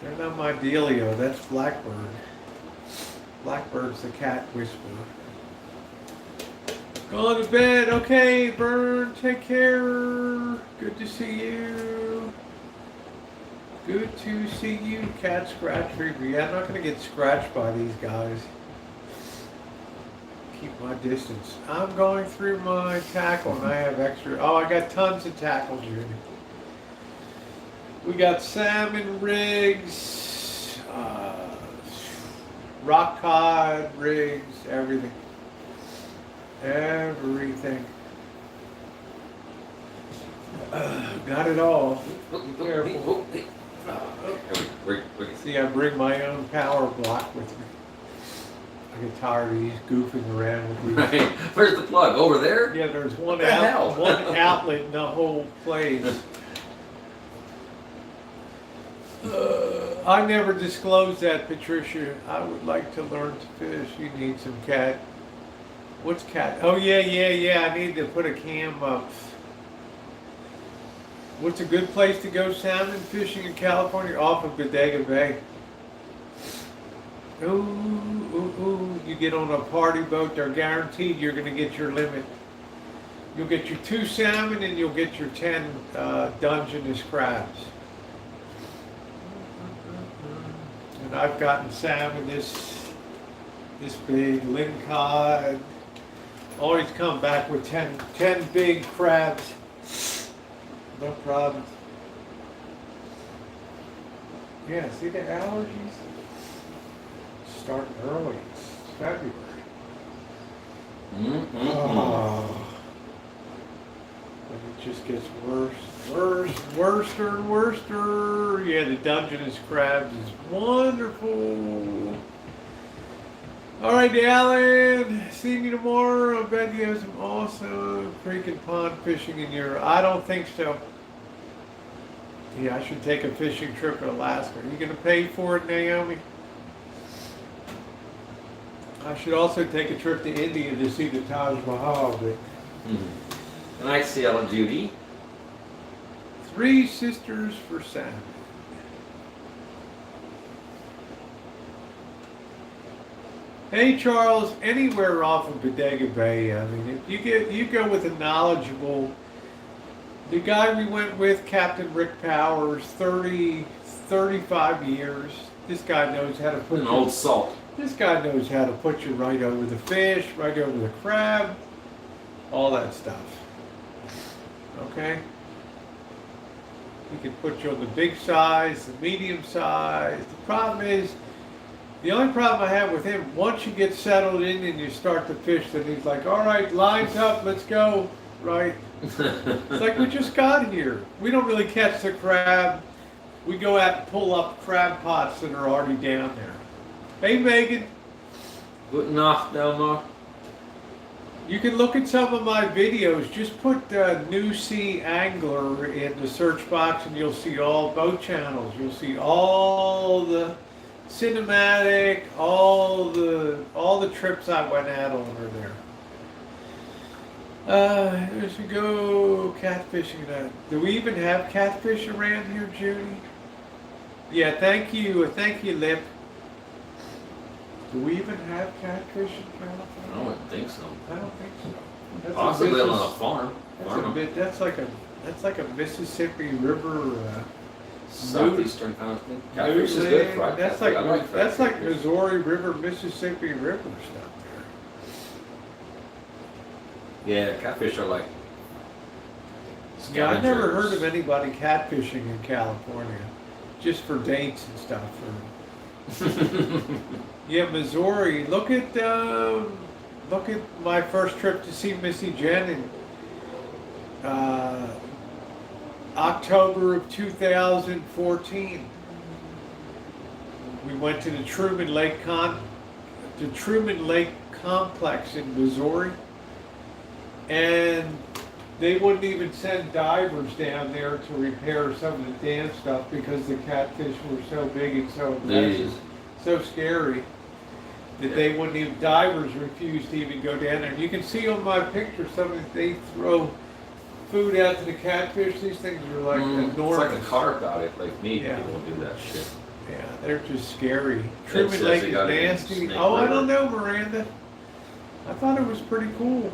dealio, that's Blackbird. Blackbird's the cat whisperer. Going to bed, okay, Vern, take care. Good to see you. Good to see you, cat scratch fever. Yeah, I'm not going to get scratched by these guys. Keep my distance. I'm going through my tackle and I have extra. Oh, I got tons of tackle, Judy. We got salmon rigs, rock cod rigs, everything. Everything. Got it all. Careful. See, I bring my own power block with me. I get tired of these goofing around with these. Right. Where's the plug? Over there? Yeah, there's one the hell? one outlet in the whole place. I never disclosed that, Patricia. I would like to learn to fish. You need some cat. What's cat? Oh, yeah. I need to put a cam up. What's a good place to go salmon fishing in California? Off of Bodega Bay. Ooh. You get on a party boat, they're guaranteed you're going to get your limit. You'll get your 2 salmon and you'll get your 10 Dungeness crabs. And I've gotten salmon this big, lingcod. Always come back with 10 big crabs. No problem. Yeah, see the allergies? Starting early. It's February. Oh. And it just gets worser. Yeah, the Dungeness crabs is wonderful. All right, Alan. See you tomorrow. I bet you have some awesome creek and pond fishing in your. I don't think so. Yeah, I should take a fishing trip to Alaska. Are you going to pay for it, Naomi? I should also take a trip to India to see the Taj Mahal. But Good night, Cielo Judy. 3 sisters for salmon. Hey Charles, anywhere off of Bodega Bay. I mean, if you go with a knowledgeable. The guy we went with, Captain Rick Powers, 35 years. This guy knows how to put An old salt. This guy knows how to put you right over the fish, right over the crab, all that stuff. Okay? He can put you on the big size, the medium size. The problem is, the only problem I have with him, once you get settled in and you start to fish, then he's like, all right, lines up, let's go, right? It's like, we just got here. We don't really catch the crab. We go out and pull up crab pots that are already down there. Hey, Megan. Guten Nacht, Elmar. You can look at some of my videos. Just put New Sea Angler in the search box and you'll see all boat channels. You'll see all the cinematic, all the trips I went out on are there. There should go catfishing. Do we even have catfish around here, Judy? Yeah, thank you, Lip. Do we even have catfish in California? I don't think so. I don't think so. That's Possibly on a farm. That's like a Mississippi River. Southeastern kind of thing. Catfish is good. Fried That's catfish. like I like fried that's like catfish. Missouri River, Mississippi River stuff Yeah, catfish are like. there. Yeah, I've never heard of scavengers. anybody catfishing in California, just for dates and stuff. Yeah, Missouri. Look at my first trip to see Missy Jen in October of 2014. We went to the Truman Lake Complex in Missouri, and they wouldn't even send divers down there to repair some of the dam stuff because the catfish were so big and so aggressive, so scary that they wouldn't even, divers refused to even go down there. And you can see on my picture, they throw food out to the catfish. These things are like enormous. It's like a carp out it, like me. Yeah. People do that shit. Yeah, they're just scary. It Truman says Lake they is got it in nasty. Snake Oh, I River. don't know, Miranda. I thought it was pretty cool.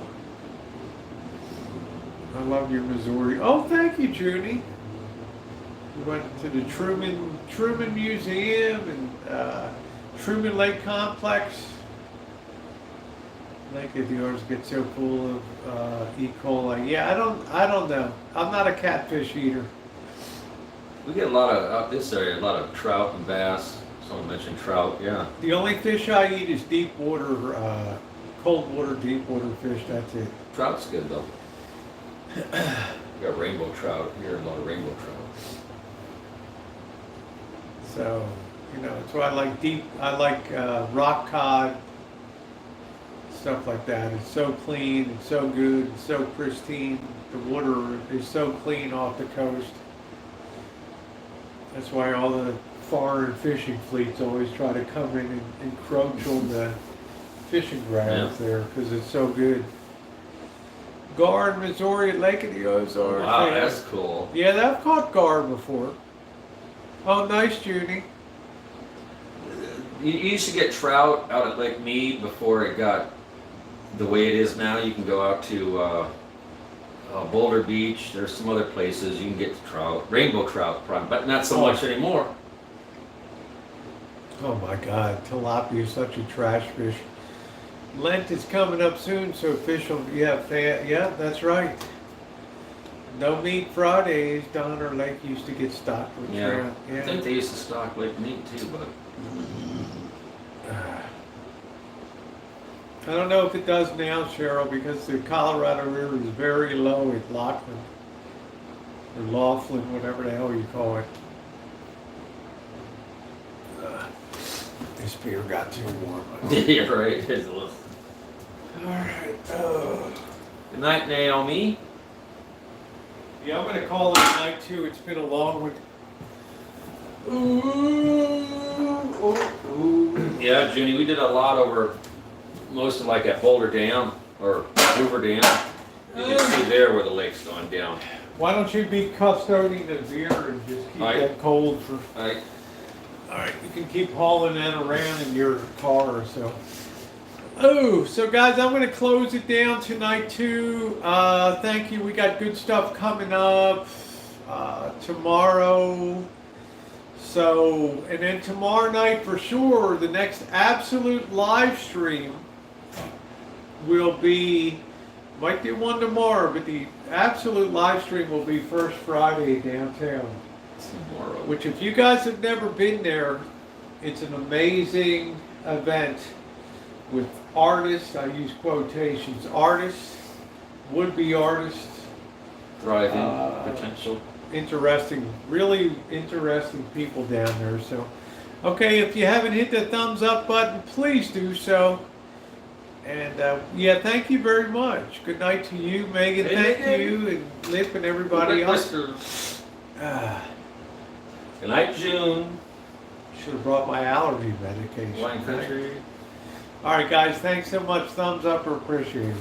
I love your Missouri. Oh, thank you, Judy. We went to the Truman Museum and Truman Lake Complex. Lake of yours gets so full of E. coli. Yeah, I don't know. I'm not a catfish eater. We get a lot of out this area, a lot of trout and bass. Someone mentioned trout, yeah. The only fish I eat is deep water, cold water, deep water fish. That's it. Trout's good though. We got rainbow trout here, a lot of rainbow trout. So, that's why I like rock cod, stuff like that. It's so clean, it's so good, it's so pristine. The water is so clean off the coast. That's why all the foreign fishing fleets always try to come in and encroach on the fishing grounds there because it's so good. Gar in Missouri at Lake of the Ozarks. Wow, that's cool. Yeah, I've caught gar before. Oh, nice, Judy. You used to get trout out at Lake Mead before it got the way it is now. You can go out to Boulder Beach. There's some other places you can get trout, rainbow trout, probably, but not so much anymore. Oh my God, tilapia is such a trash fish. Lent is coming up soon, so fish will, yeah, that's right. No meat Fridays. Donner Lake used to get stocked with trout. I think they used to stock Lake Mead too, but I don't know if it does now, Cheryl, because the Colorado River is very low at Laughlin, or Laughlin, whatever the hell you call it. This beer got too warm. yeah, right. It is a little. All right. Good night, Naomi. Yeah, I'm going to call it a night too. It's been a long one. Ooh. Yeah, Junie, we did a lot over most of like at Boulder Dam or Hoover Dam. You can see there where the lake's gone down. Why don't you be custodian of beer and just keep that cold for... Right. All right, you can keep hauling that around in your car or so. Oh, so guys, I'm going to close it down tonight too. Thank you. We got good stuff coming up tomorrow. So, and then tomorrow night for sure, the next absolute live stream will be, might do one tomorrow, but the absolute live stream will be First Friday downtown. Tomorrow. Which, if you guys have never been there, it's an amazing event with artists. I use quotations. Artists, would-be artists. Thriving potential. Interesting, really interesting people down there. So, okay, if you haven't hit the thumbs up button, please do so. And yeah, thank you very much. Good night to you, Megan. Thank you, and Lip and everybody else. Good night, June. Should have brought my allergy medication. Wine country. All right, guys. Thanks so much. Thumbs up or appreciate it.